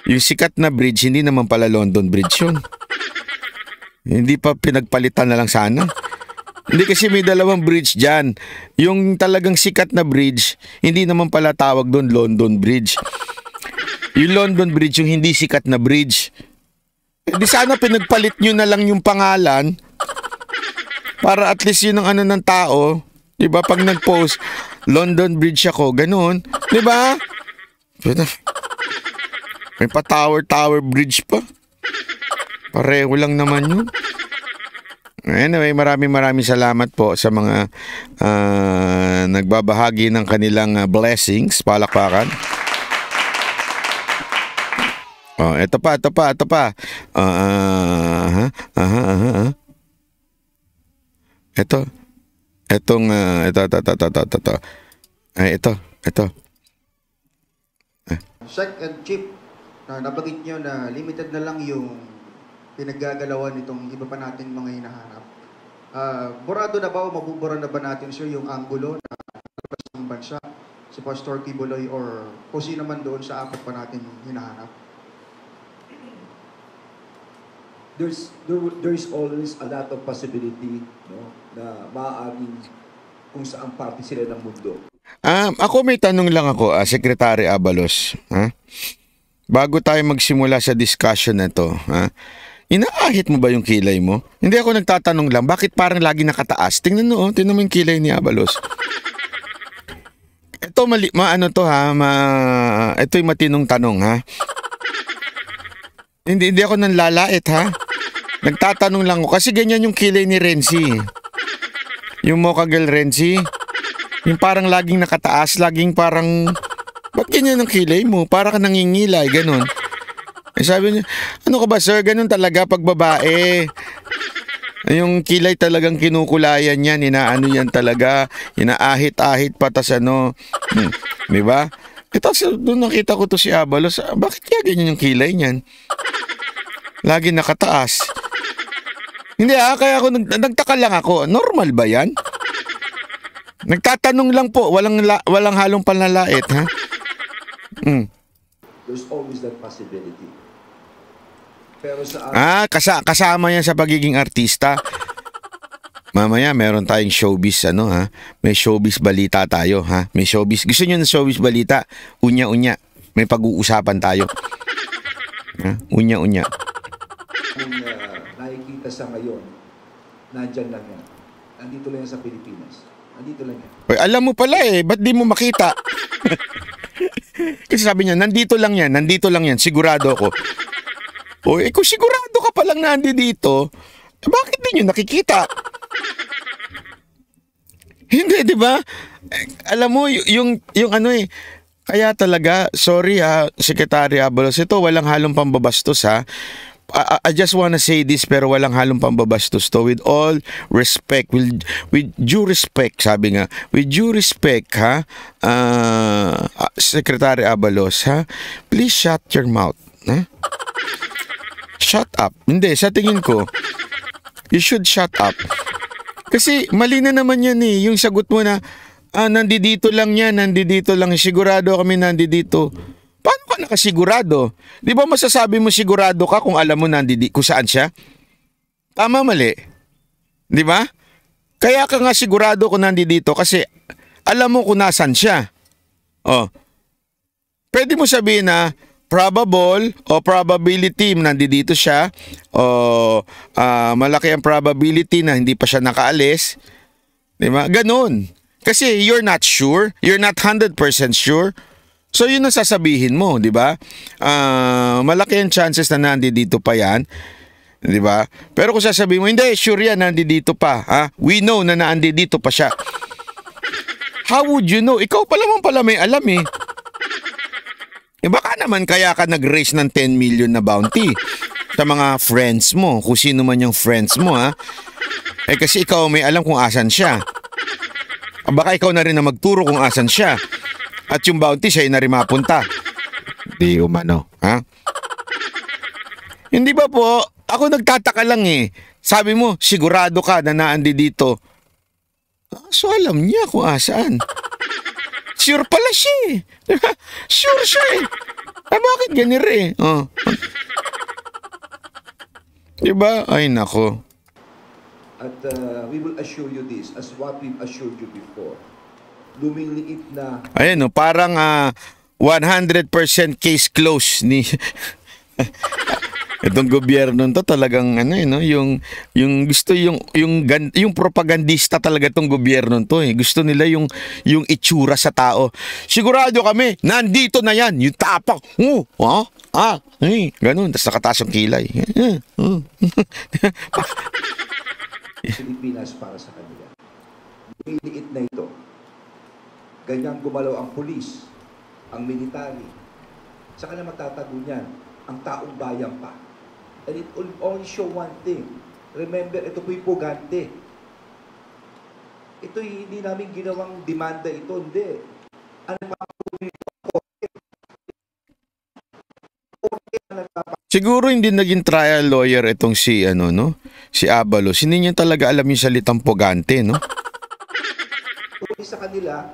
Yung sikat na bridge, hindi naman pala London Bridge yun. Hindi pa pinagpalitan na lang sana. Hindi kasi may dalawang bridge dyan. Yung talagang sikat na bridge, hindi naman pala tawag doon London Bridge. Yung London Bridge, yung hindi sikat na bridge. Di sana pinagpalit nyo na lang yung pangalan para at least yun ang ng tao. Diba? Pag nag-post, London Bridge ako, ganun. Diba? May pa Tower Bridge pa. Pareho lang naman yun. Anyway, maraming salamat po sa mga nagbabahagi ng kanilang blessings, palakpakan. Oh, ito pa. Ito. Check and chip na nabanggit nyo na limited na lang yung pinaggagalawan nitong iba pa nating mga hinahanap. Burado na ba o mabubura na ba natin sir yung angulo na labas ng bansa, si Pastor Kibuloy or kung sino man doon sa apat pa natin hinahanap? There's always a lot of possibility, no, na maaaring kung saan parte sila ng mundo. Ako may tanong lang ako, Secretary Abalos. Bago tayo magsimula sa discussion na to, inaahit mo ba yung kilay mo? Hindi, ako nagtatanong lang, bakit parang lagi nakataas? Tingnan mo yung kilay ni Abalos. Ito ito yung matinong tanong ha. Hindi ako nanlalait ha. Nagtatanong lang ako kasi ganyan yung kilay ni Renzi. Yung Mocha Girl Renzi. Yung parang laging nakataas, laging parang, ba't ganyan ang kilay mo? Para ka nangingilay, ganun. Sabi niya, ano ka ba sir? Ganun talaga pag babae. Yung kilay talagang kinukulayan yan, inaano yan talaga, inaahit-ahit patas diba? Tapos doon nakita ko to si Abalos, bakit kaya ganyan yung kilay niyan? Lagi nakataas. Hindi kaya ako nagtaka lang ako, normal ba yan? Nagtatanong lang po, walang halong panlalait, ha? There's always that possibility. Pero sa kasama yan sa pagiging artista. Mamaya meron tayong showbiz may showbiz balita tayo, ha? May showbiz. Gusto niyo ng showbiz balita? Unya-unya. May pag-uusapan tayo. Unya-unya. Nakikita sa ngayon, nandyan lang yan. Nandito lang yan sa Pilipinas. Nandito lang yan. Alam mo pala ba't di mo makita? Kasi sabi niya, nandito lang yan, sigurado ako. Kung sigurado ka palang nandito, bakit di nyo nakikita? Hindi, di ba? Alam mo, yung kaya talaga, sorry Secretary Abalos, ito walang halong pambabastos ha. I just wanna say this pero walang halong pambabastos to. With all respect, with due respect, sabi nga, with due respect, ha, Secretary Abalos, ha, please shut your mouth. Ha? Shut up. Hindi, sa tingin ko, you should shut up. Kasi mali na naman yan eh, yung sagot mo na, nandito lang yan, nandito lang, sigurado kami nandito. Paano ka nakasigurado? Di ba masasabi mo sigurado ka kung alam mo kung saan siya? Tama, mali. Di ba? Kaya ka nga sigurado kung nandito kasi alam mo kung nasan siya. Oh. Pwede mo sabihin na probable o probability nandito siya o malaki ang probability na hindi pa siya nakaalis. Di ba? Ganun. Kasi you're not sure. You're not 100% sure. So yun ang sasabihin mo, di ba? Malaki ang chances na nandito pa yan, di ba? Pero kung sasabihin mo, hindi, sure yan, nandito pa. Ha? We know na nandito pa siya. How would you know? Ikaw pa naman pala may alam eh. Baka naman kaya ka nag-raise ng 10 million na bounty sa mga friends mo, kung sino man yung friends mo, ha? Kasi ikaw may alam kung asan siya. Baka ikaw na rin na magturo kung asan siya. At yung bounty siya na rin mapunta. Di umano, ha? Hindi ba po? Ako nagtataka lang eh. Sabi mo, sigurado ka na naandi dito. So alam niya kung asaan. Sure pala siya eh. Sure siya eh. Bakit ganito eh? Oh. Diba? Ay nako. At we will assure you this as what we've assured you before. Lumiliit na... Ayan no, parang 100% case close ni... Itong gobyerno to talagang ano no, yung gusto yung propagandista talaga tong gobyerno to eh. Gusto nila yung itsura sa tao. Sigurado kami, nandito na yan, yung tapak. Ganun, tas nakataas ang kilay. Pilipinas para sa kanila. Lumiliit na ito. Ganyang gumalaw ang pulis, ang military. Saka na magtatago niyan, ang taong bayan pa. And it will only show one thing. Remember, ito po'y pugante. Ito'y hindi namin ginawang demanda ito, hindi. Ano pa siguro hindi naging trial lawyer itong si Abalos. Hindi niya talaga alam yung salitang pugante, no? Sa kanila,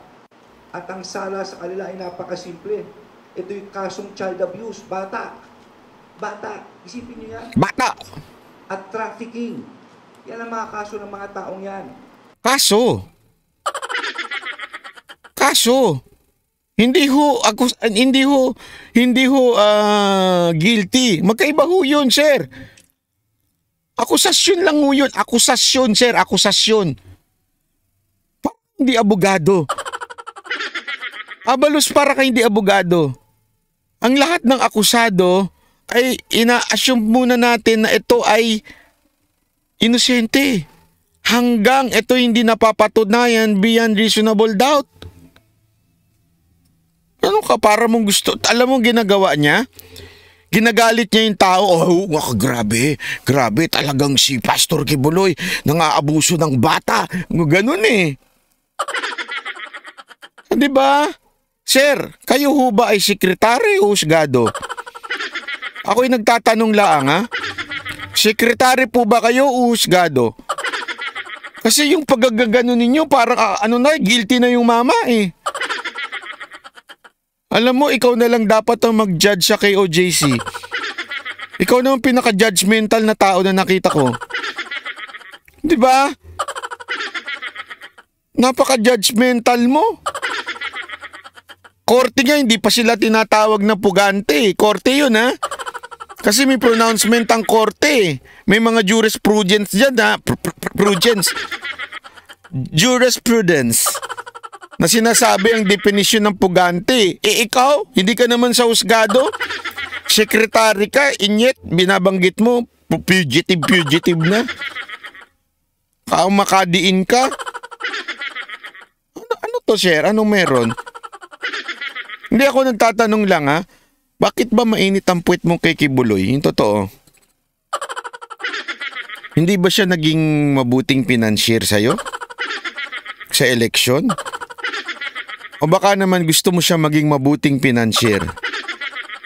at ang sala sa kanila ay napakasimple. Ito yung kasong child abuse, bata. Bata, isipin niyo yan. Bata! At trafficking. Yan ang mga kaso ng mga taong yan. Kaso? Hindi ho guilty. Magkaiba ho yun, sir. Akusasyon lang ho yun. Akusasyon, sir. Akusasyon. Hindi abogado. Abalos para kay hindi abogado. Ang lahat ng akusado ay ina-assume muna natin na ito ay inosente. Hanggang ito hindi napapatunayan beyond reasonable doubt. Ano ka para mong gusto? Alam mo ginagawa niya? Ginagalit niya yung tao. Grabe talagang si Pastor Kibuloy nang-aabuso ng bata. Ganun eh. Diba? Sir, kayo ho ba ay sekretary o husgado? Ako'y nagtatanong lang, ha? Sekretary po ba kayo o husgado? Kasi yung paggagano ninyo, parang guilty na yung mama eh. Alam mo, ikaw na lang dapat ang mag-judge sa KOJC. Ikaw naman pinaka-judgmental na tao na nakita ko. Diba? Napaka-judgmental mo. Korte nga, hindi pa sila tinatawag na pugante. Korte yun, ha? Kasi may pronouncement ang korte. May mga jurisprudence dyan, ha? Jurisprudence. Na sinasabi ang definition ng pugante. Ikaw, hindi ka naman sa husgado? Sekretary ka, inyet, binabanggit mo, fugitive na. Makadiin ka. Ano to, sir? Anong meron? Hindi ako nagtatanong lang, ha? Bakit ba mainit ang puwet mo kay Kibuloy? Yung totoo. Hindi ba siya naging mabuting financier sa'yo? Sa eleksyon? O baka naman gusto mo siya maging mabuting financier?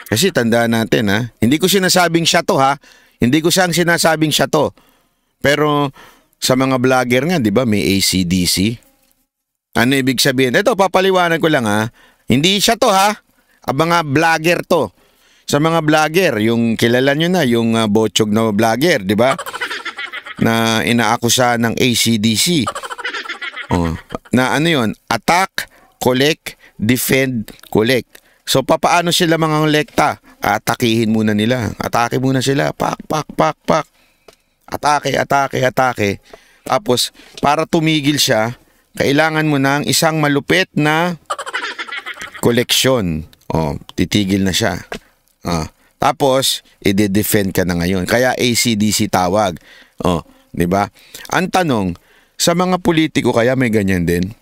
Kasi tandaan natin ha, hindi ko sinasabing siya to ha. Hindi ko siyang sinasabing siya to. Pero sa mga vlogger nga, di ba, may AC/DC? Ano ibig sabihin? Ito, papaliwanag ko lang ha. Hindi siya to ha. Mga vlogger to. Sa mga vlogger, yung kilala nyo na, yung botsog na vlogger, di ba? Na inaakusa ng AC/DC. Oh, na ano yun? Attack, collect, defend, collect. So, papaano sila mga kolekta? Atakihin muna nila. Atake muna sila. Pak, pak, pak, pak. Atake, atake, atake. Tapos, para tumigil siya, kailangan mo ng isang malupit na koleksyon. Oh, titigil na siya. Tapos, i-defend ka na ngayon. Kaya AC/DC tawag. Oh, 'di ba? Ang tanong, sa mga politiko kaya may ganyan din?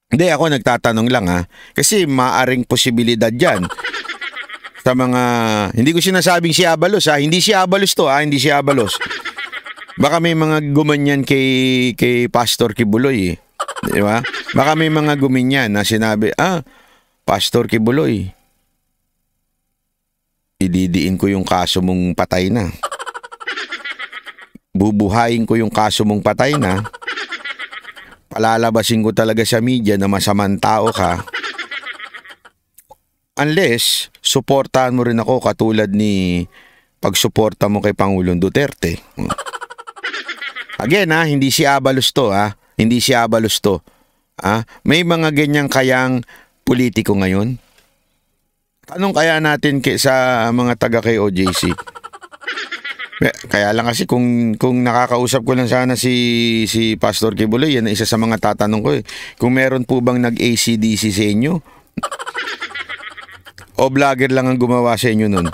Hindi, ako nagtatanong lang ha. Kasi maaring posibilidad 'yan. Sa mga, hindi ko sinasabing si Abalos ha. Hindi si Abalos to ha, hindi si Abalos. Baka may mga gumanyan kay Pastor Kibuloy eh. Di ba? Baka may mga gumanyan na sinabi, Pastor Kibuloy, ididiin ko yung kaso mong patay na. Bubuhayin ko yung kaso mong patay na. Palalabasin ko talaga sa media na masamang tao ka. Unless, suportahan mo rin ako katulad ni pagsuporta mo kay Pangulong Duterte. Again ha, hindi si Abalos to ha. Hindi si Abalos to. May mga ganyang kayang politiko ngayon. Tanong kaya natin sa mga taga kay OJC. Kaya lang kasi kung nakakausap ko lang sana si Pastor Kibuloy, yan isa sa mga tatanong ko eh. Kung meron po bang nag-AC/DC sa inyo? O vlogger lang ang gumawa sa inyo nun?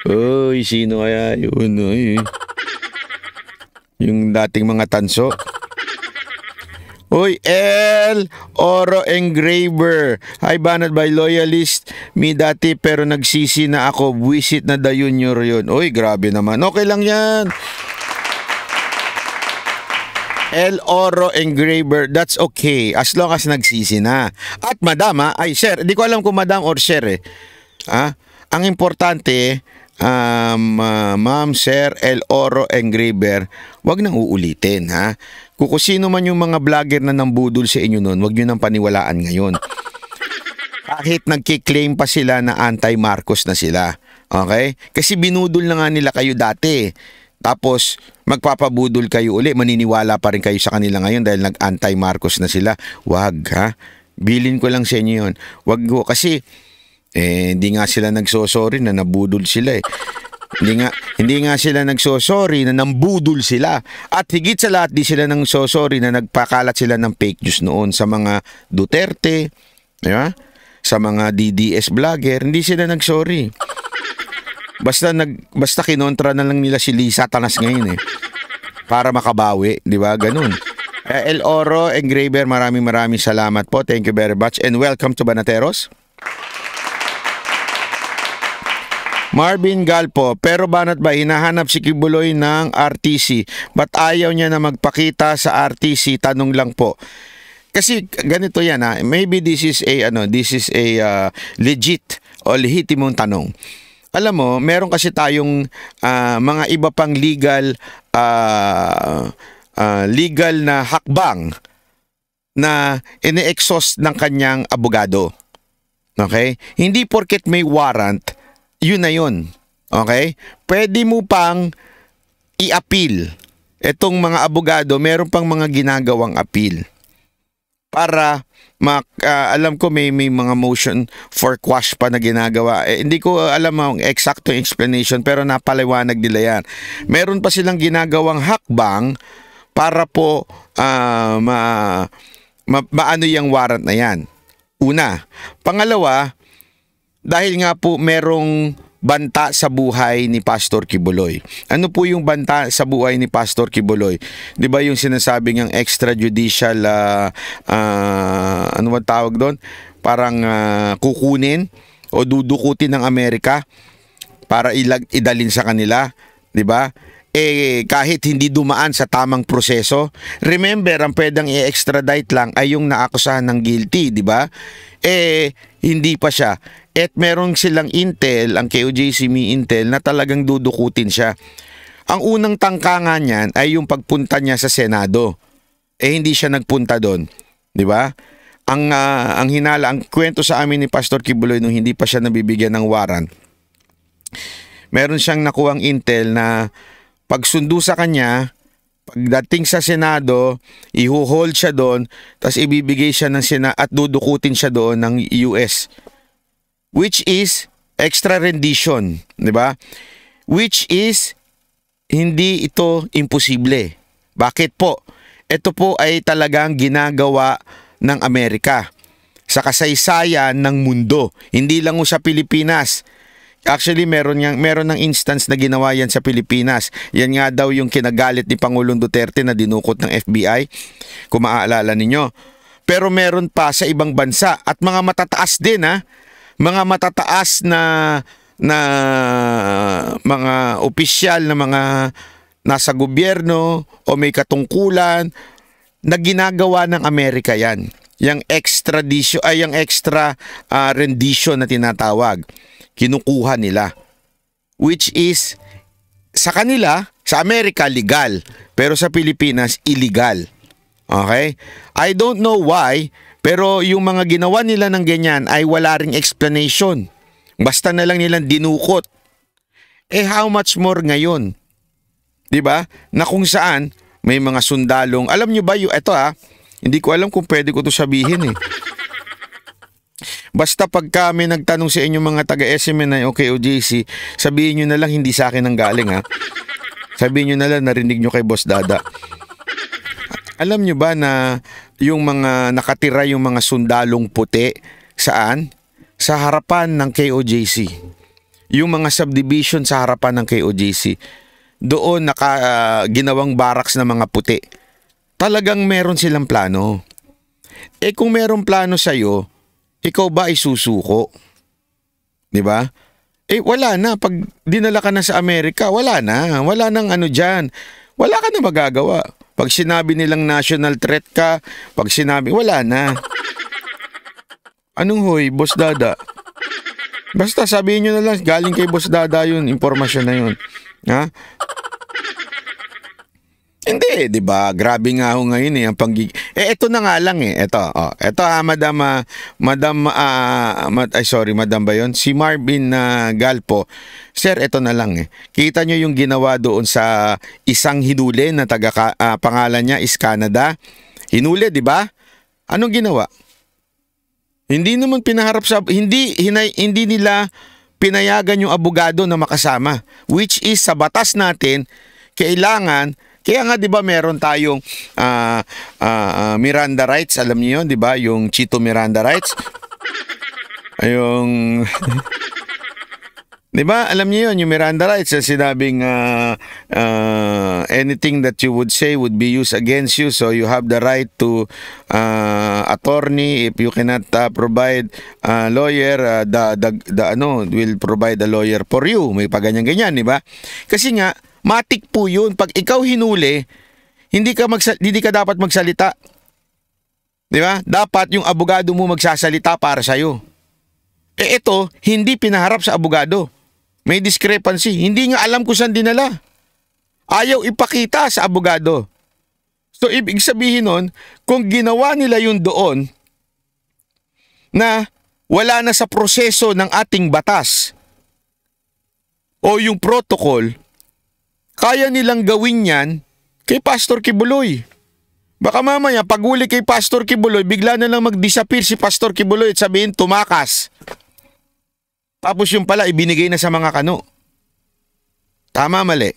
Uy, sino kaya yun? Uy. Yung dating mga tanso. Uy, El Oro Engraver. Hi, banat by loyalist. Mi dati pero nagsisi na ako. Visit na the junior yun. Uy, grabe naman. Okay lang yan. El Oro Engraver. That's okay. As long as nagsisi na. At madam ay sir. Hindi ko alam kung madam or sir eh. Ang importante ma'am, sir, El Oro Engraver, wag nang uulitin ha. Kung sino man yung mga vlogger na nambudol sa inyo noon, wag nyo nang paniwalaan ngayon. Kahit nagkiklaim pa sila na anti-Marcos na sila. Okay? Kasi binudol na nga nila kayo dati. Tapos magpapabudol kayo uli, maniniwala pa rin kayo sa kanila ngayon dahil nag-anti-Marcos na sila. Wag ha. Bilin ko lang sa inyo yun. Wag ko kasi hindi nga sila nagsosorry na nabudol sila eh. Hindi nga sila nagsosorry na nambudol sila. At higit sa lahat, di sila nagsosorry na nagpakalat sila ng fake news noon sa mga Duterte, diba? Sa mga DDS vlogger, hindi sila nagsorry. Basta kinontra na lang nila si Lisa Tanas ngayon eh. Para makabawi, di ba? Ganun. El Oro Engraver, maraming salamat po. Thank you very much and welcome to Banateros. Marvin Galpo, pero banat ba hinahanap si Kibuloy ng RTC? Ba't ayaw niya na magpakita sa RTC? Tanong lang po. Kasi ganito yan ha. Maybe this is a legit o lehitimong tanong. Alam mo, meron kasi tayong mga iba pang legal na hakbang na ine-exhaust ng kanyang abogado. Okay? Hindi porket may warrant, yun na yun. Okay? Pwede mo pang i-appeal. Itong mga abogado, meron pang mga ginagawang appeal. Para, alam ko may mga motion for quash pa na ginagawa. Hindi ko alam ang exact explanation pero napaliwanag nila yan. Meron pa silang ginagawang hakbang para po maano yung warrant na yan. Una. Pangalawa, dahil nga po merong banta sa buhay ni Pastor Kibuloy. Ano po yung banta sa buhay ni Pastor Kibuloy? 'Di ba yung sinasabi ng extrajudicial ano ba tawag doon? Parang kukunin o dudukutin ng Amerika para idalin sa kanila 'Di ba? Kahit hindi dumaan sa tamang proseso. Remember, ang pwedeng i-extradite lang ay yung naakusahan ng guilty, 'di ba? Hindi pa siya. At meron silang intel, ang KOJC may intel na talagang dudukutin siya. Ang unang tangka niyan ay yung pagpunta niya sa Senado. Hindi siya nagpunta doon, 'di ba? Ang hinala, ang kwento sa amin ni Pastor Quiboloy nung hindi pa siya nabibigyan ng warrant. Meron siyang nakuhang intel na pagsundo sa kanya, pagdating sa Senado, iho-hold siya doon, tapos ibibigay siya ng Senado at dudukutin siya doon ng US. Which is extra rendition, 'di ba? Which is hindi ito imposible. Bakit po? Ito po ay talagang ginagawa ng Amerika sa kasaysayan ng mundo. Hindi lang sa Pilipinas. Actually, meron ng instance na ginawa yan sa Pilipinas. Yan nga daw yung kinagalit ni Pangulong Duterte na dinukot ng FBI, kung maaalala ninyo. Pero meron pa sa ibang bansa at mga matataas din, mga matataas na mga opisyal na mga nasa gobyerno o may katungkulan na ginagawa ng Amerika yan. Yung extradition ay yung extra rendition na tinatawag. Kinukuha nila, which is sa kanila, sa Amerika legal, pero sa Pilipinas illegal. Okay? I don't know why, pero yung mga ginawa nila ng ganyan ay wala ring explanation. Basta na lang nilang dinukot. How much more ngayon? 'Di ba? Na kung saan may mga sundalong, alam nyo ba ito hindi ko alam kung pwede ko to sabihin Basta pagka may nagtanong sa inyo mga taga-SMNI o KOJC, sabihin nyo na lang hindi sa akin ang galing Sabihin nyo na lang narinig nyo kay Boss Dada. Alam nyo ba na yung mga nakatira yung mga sundalong puti, saan? Sa harapan ng KOJC. Yung mga subdivision sa harapan ng KOJC. Doon ginawang barracks na mga puti. Talagang meron silang plano. Kung meron plano sa'yo, ikaw ba ay susuko? 'Di ba? Wala na. Pag dinala ka na sa Amerika, wala na. Wala nang diyan. Wala ka na magagawa. Pag sinabi nilang national threat ka, pag sinabi, wala na. Anong hoy, Boss Dada? Basta sabihin nyo na lang, galing kay Boss Dada yun, impormasyon na yun. Hindi, 'di ba? Grabe nga ho ngayon ang ito na nga lang Ito, Madam ba 'yon? Si Marvin Galpo. Sir, ito na lang Kita nyo yung ginawa doon sa isang hinuli na pangalan niya is Canada. Hinuli, 'di ba? Anong ginawa? Hindi naman pinaharap sa hindi nila pinayagan yung abogado na makasama, which is sa batas natin kailangan. Kaya nga 'di ba meron tayong Miranda rights, alam niyo 'yon, 'di ba? Yung Chito Miranda rights. Yung 'di ba? Alam niyo 'yon, yung Miranda rights, sinabing anything that you would say would be used against you, so you have the right to attorney. If you cannot provide lawyer, will provide a lawyer for you. May paganyan-ganyan, 'di ba? Kasi nga matik po yun. Pag ikaw hinuli, hindi ka dapat magsalita. Di ba? Dapat yung abogado mo magsasalita para sa'yo. Ito, hindi pinaharap sa abogado. May discrepancy. Hindi nga alam kung saan dinala. Ayaw ipakita sa abogado. So, ibig sabihin nun, kung ginawa nila yun doon, na wala na sa proseso ng ating batas, o yung protocol, kaya nilang gawin yan kay Pastor Quiboloy. Baka mamaya, pag huli kay Pastor Quiboloy, bigla na lang mag-disappear si Pastor Quiboloy at sabihin, tumakas. Tapos yung pala, ibinigay na sa mga kano. Tama, mali.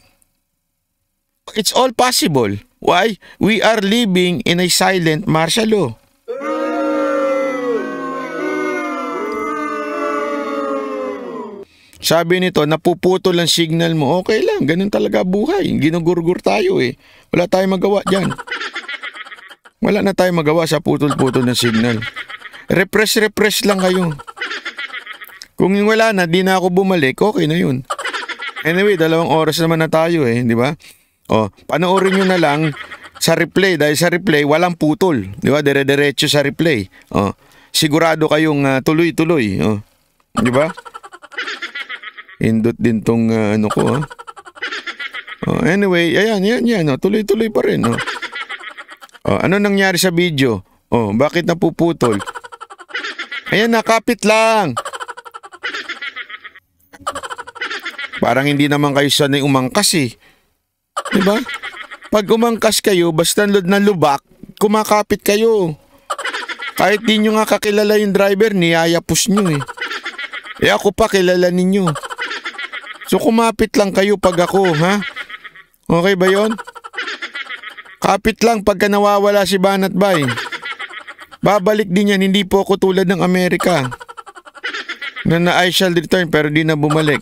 It's all possible. Why? We are living in a silent martial law. Sabi nito, napuputol ang signal mo. Okay lang, ganun talaga buhay. Ginugurgur tayo Wala tayong magawa dyan. Wala na tayong magawa sa putol-putol ng signal. Repress lang kayo. Kung wala na, di na ako bumalik, okay na yun. Anyway, 2 oras naman na tayo di ba? Panoorin nyo na lang sa replay. Dahil sa replay, walang putol. Di ba? Dire-diretso sa replay. Sigurado kayong tuloy-tuloy. Di ba? Indot din tong ano ko. Anyway, ayan. Tuloy-tuloy pa rin. Ano nangyari sa video? Bakit napuputol? Ayan, nakapit lang. Parang hindi naman kayo sanay umangkas Diba? Pag umangkas kayo, basta nalubak, kumakapit kayo. Kahit di nyo nga kakilala yung driver, niyayapos nyo ako pa kilala ninyo. So kumapit lang kayo pag ako, ha? Okay ba yon? Kapit lang pagka nawawala si Banat Bay. Babalik din yan, hindi po ako tulad ng Amerika. Na I shall return pero di na bumalik.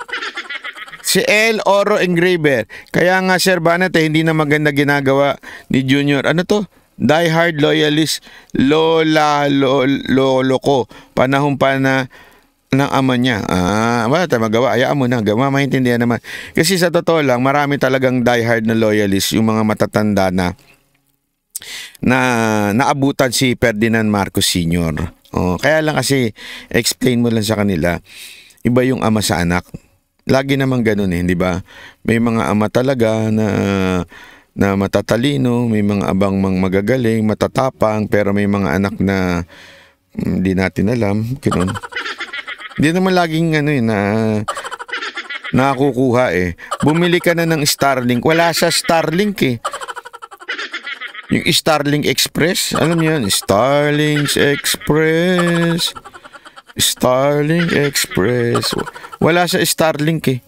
Si El Oro Engraver. Kaya nga Sir Banat hindi na maganda ginagawa ni Junior. Ano to? Die hard loyalist lolo ko. Panahon pa na ng ama niya. Wala tayo magawa. Hayaan mo na. Maintindihan naman. Kasi sa totoo lang, marami talagang die hard na loyalist, yung mga matatanda na naabutan si Ferdinand Marcos Sr. Kaya lang kasi explain mo lang sa kanila, iba yung ama sa anak. Lagi naman ganun di ba? May mga ama talaga na matatalino, may mga abang magagaling, matatapang, pero may mga anak na hindi natin alam, ganun. Hindi naman laging nakukuha Bumili ka na ng Starlink. Wala sa Starlink Yung Starlink Express, alam niyo yan? Starlink Express. Starlink Express. Wala sa Starlink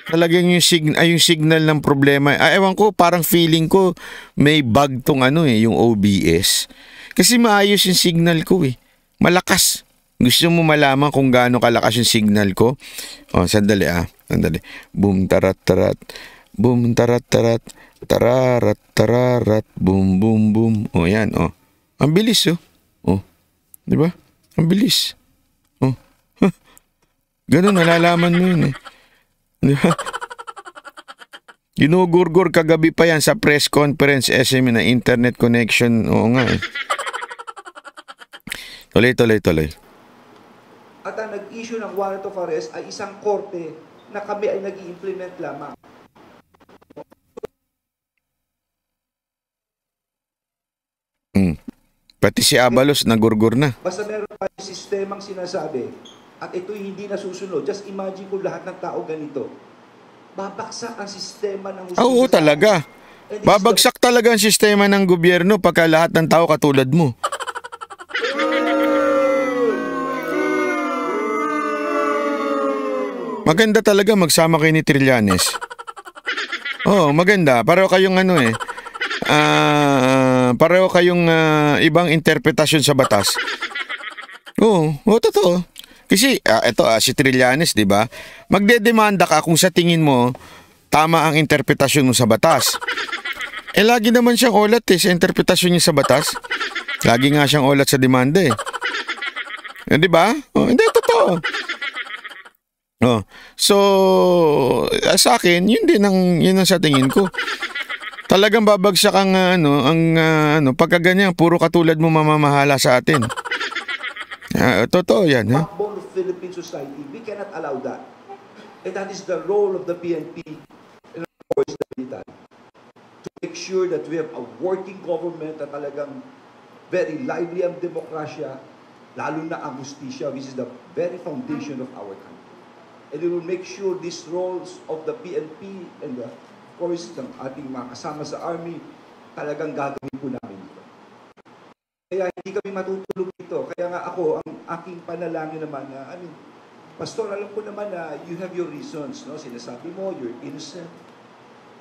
Talagang yung signal ng problema. Ewan ko, parang feeling ko may bug tong yung OBS. Kasi maayos yung signal ko Malakas. Gusto mo malaman kung gaano kalakas yung signal ko? Sandali Sandali. Boom tarat tarat. Boom tarat tarat. Tararat tararat. Boom boom boom. Yan Ang bilis Di ba? Ang bilis. Ganun, nalalaman mo yun Di ba? Ginugurgur kagabi pa yan sa press conference SM na internet connection. Oo nga Tuloy. At ang nag-issue ng warrant of arrest ay isang korte na kami ay nag-i-implement lamang. Pati si Abalos nagurgur na. Basta meron tayong sistemang sinasabi at ito'y hindi nasusunod. Just imagine kung lahat ng tao ganito. Babagsak ang sistema ng hustisya. Oo talaga. Babagsak talaga ang sistema ng gobyerno pagka lahat ng tao katulad mo. Maganda talaga magsama kayo ni Trillanes. Maganda. Pareho kayong pareho kayong ibang interpretasyon sa batas. Totoo. Kasi si Trillanes, 'di ba? Magdedemanda ka kung sa tingin mo tama ang interpretasyon mo sa batas. Lagi naman siyang olat sa interpretasyon niya sa batas. Lagi nga siyang olat sa demanda 'Di ba? Hindi totoo. So sa akin, yun ang sa tingin ko. Talagang babagsak ang pagka ganyan, puro katulad mo mamamahala sa atin. Totoo yan, Backbone of Philippine society, we cannot allow that. And that is the role of the PNP and of course the military. To make sure that we have a working government na talagang very lively ang demokrasya, lalo na ang justisya, which is the very foundation of our country. And we will make sure these roles of the PNP and of course ng ating mga kasama sa Army, talagang gagawin po namin ito. Kaya hindi kami matutulog dito. Kaya nga ako, ang aking panalangin naman na, Pastor, alam ko naman na you have your reasons, no? Sinasabi mo, you're innocent.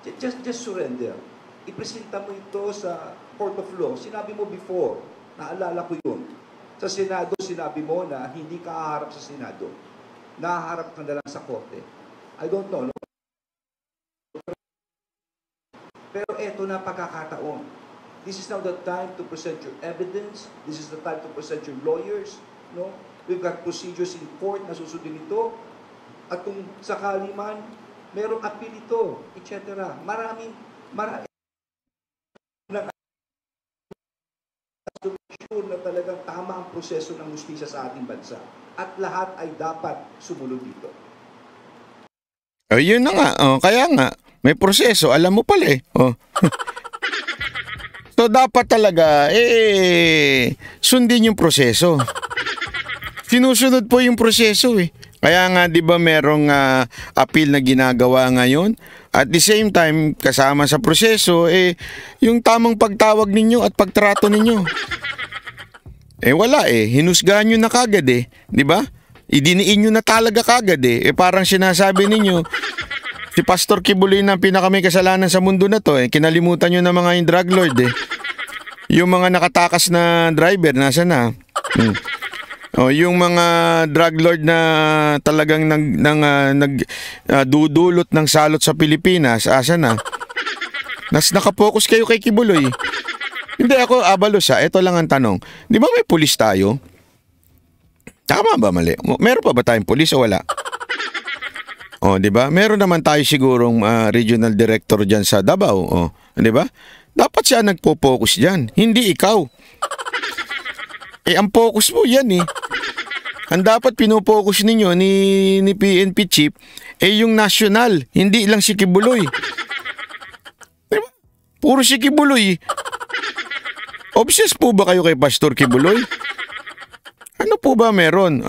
Just surrender. Ipresenta mo ito sa Court of Law. Sinabi mo before, naalala ko yun. Sa Senado, sinabi mo na hindi ka haharap sa Senado. Nahaharap ka na lang sa Korte. I don't know, no? Pero eto na pagkakataon. This is now the time to present your evidence. This is the time to present your lawyers. No? We've got procedures in court na susundin ito. At kung sakali man, merong appeal ito, etc. Marami sure na talagang tama ang proseso ng hustisya sa ating bansa. At lahat ay dapat sumunod dito. Yun na nga. Kaya nga, may proseso. Alam mo pala eh. So, dapat talaga, sundin yung proseso. Sinusunod po yung proseso eh. Kaya nga, di ba, merong appeal na ginagawa ngayon? At the same time, kasama sa proseso, yung tamang pagtawag ninyo at pagtrato ninyo. Wala hinusgahan nyo na kagad di ba? Idiniin nyo na talaga kagad parang sinasabi ninyo, si Pastor Kibuloy na pinakamay kasalanan sa mundo na to kinalimutan nyo na mga yung drug lord Yung mga nakatakas na driver, nasa na? Yung mga drug lord na talagang nagdudulot ng salot sa Pilipinas, asa na? Nakapokus kayo kay Kibuloy. Hindi ako abalos ito lang ang tanong. Di ba may pulis tayo? Tama ba mali? Meron pa ba tayong pulis o wala? Di ba? Meron naman tayo sigurong regional director dyan sa Davao. Di ba? Dapat siya nagpo-focus dyan. Hindi ikaw. Ang focus mo yan Ang dapat pinopokus ninyo ni PNP chief yung national, hindi lang si Kibuloy. Diba? Puro si Kibuloy. Obsessed po ba kayo kay Pastor Kibuloy? Ano po ba meron?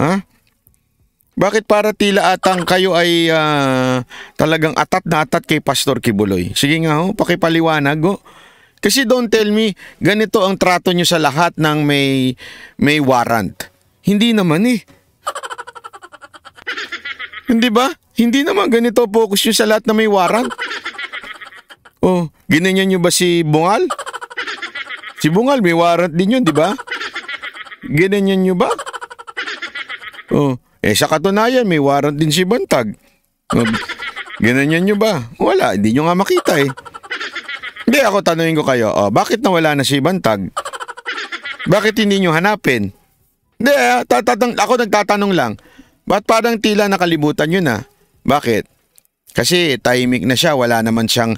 Bakit para tila atang kayo ay talagang atat na atat kay Pastor Kibuloy? Sige nga pakipaliwanag Kasi don't tell me, ganito ang trato nyo sa lahat ng may warrant. Hindi naman Hindi ba? Hindi naman ganito focus nyo sa lahat na may warrant. Ginanyan nyo ba si Bungal? Si Bungal may warrant din yun, di ba? Ginanyan nyo ba? Sa katunayan may warrant din si Bantag. Ginanyan nyo ba? Wala, hindi nyo nga makita Hindi, ako tanungin ko kayo, bakit nawala na si Bantag? Bakit hindi nyo hanapin? Hindi, ako nagtatanong lang. Ba't parang tila nakalimutan nyo na? Bakit? Kasi tahimik na siya, wala naman siyang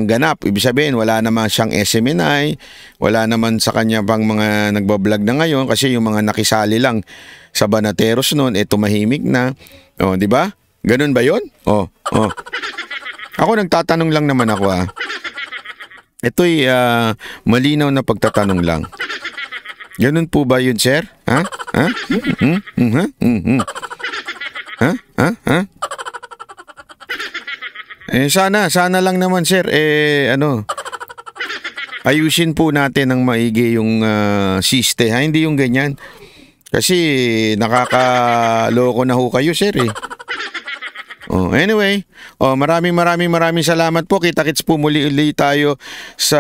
ganap. Ibig sabihin, wala naman siyang SMNI, wala naman sa kanya pang mga nagbablog na ngayon kasi yung mga nakisali lang sa Banateros noon, tumahimik na. Di ba? Ganun ba 'yon? Ako nagtatanong lang naman ako Ito'y malinaw na pagtatanong lang. Ganun po ba yun, sir? Sana lang naman, sir, ayusin po natin ng maigi yung siste, hindi yung ganyan. Kasi nakakaloko na ho kayo, sir, Anyway, maraming salamat po. Kita-kits po muli tayo sa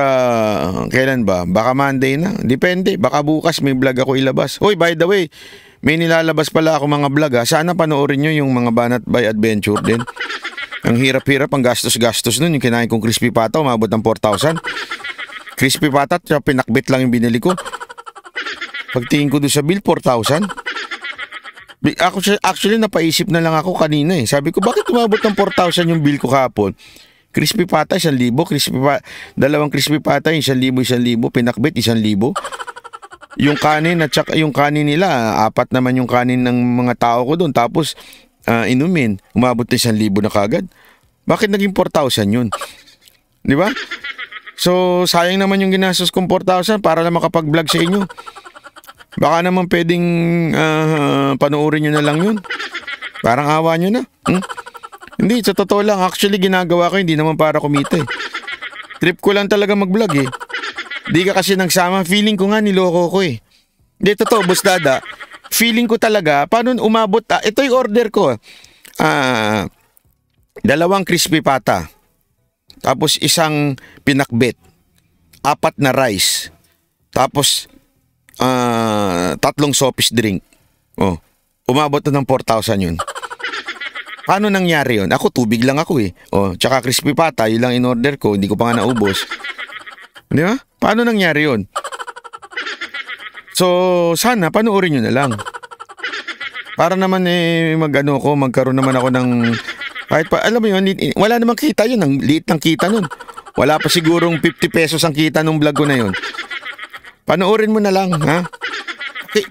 kailan ba? Baka Monday na. Depende. Baka bukas may vlog ako ilabas. By the way, may nilalabas pala ako mga vlog Sana panoorin nyo yung mga Banat by Adventure din. Ang hirap-hirap, ang gastos-gastos nun. Yung kinain kong crispy pata, umabot ng 4,000. Crispy pata, pinakbit lang yung binili ko. Pagtingin ko doon sa bill, 4,000. Actually, napaisip na lang ako kanina Sabi ko, bakit umabot ng 4,000 yung bill ko kahapon? Crispy pata, 1,000. Dalawang crispy pata, 1,000, 1,000. Pinakbit, 1,000. Yung kanin at saka yung kanin nila, 4 naman yung kanin ng mga tao ko doon. Tapos, inumin, umabot na 1,000 na kagad. Bakit naging 4,000 yun? Di ba? So, sayang naman yung ginastos kong 4,000 para lang makapag-vlog sa inyo. Baka naman pwedeng panoorin nyo na lang yun. Parang awa nyo na. Hindi, sa totoo lang, actually ginagawa ko, hindi naman para kumita Trip ko lang talaga mag-vlog Di ka kasi nagsama, feeling ko nga niloko ko Hindi, totoo, Boss Dada. Feeling ko talaga, paano umabot, ito yung order ko. 2 crispy pata. Tapos 1 pinakbet. 4 na rice. Tapos 3 soft drink. Umabot na ng 4,000 yun. Paano nangyari yun? Ako, tubig lang ako tsaka crispy pata, yun lang in-order ko, hindi ko pa nga naubos. Di ba? Paano nangyari yun? So, sana panoorin nyo na lang. Para naman magkaroon naman ako ng kahit pa, alam mo yun, wala namang kita yun, ang liit ng kita nun. Wala pa sigurong 50 pesos ang kita nung vlog ko na yun. Panoorin mo na lang, ha?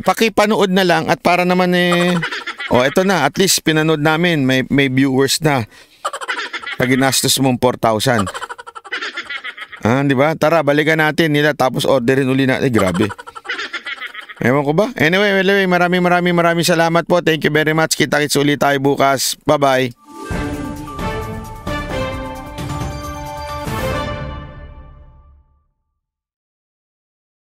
Pakipanood na lang at para naman eto na, at least pinanood namin, may viewers na. Ginastos mong 4,000. Di ba? Tara, balikan natin nila tapos orderin uli natin. Grabe. Ewan ko ba? Anyway, maraming salamat po. Thank you very much. Kita-kits ulit tayo bukas. Bye-bye.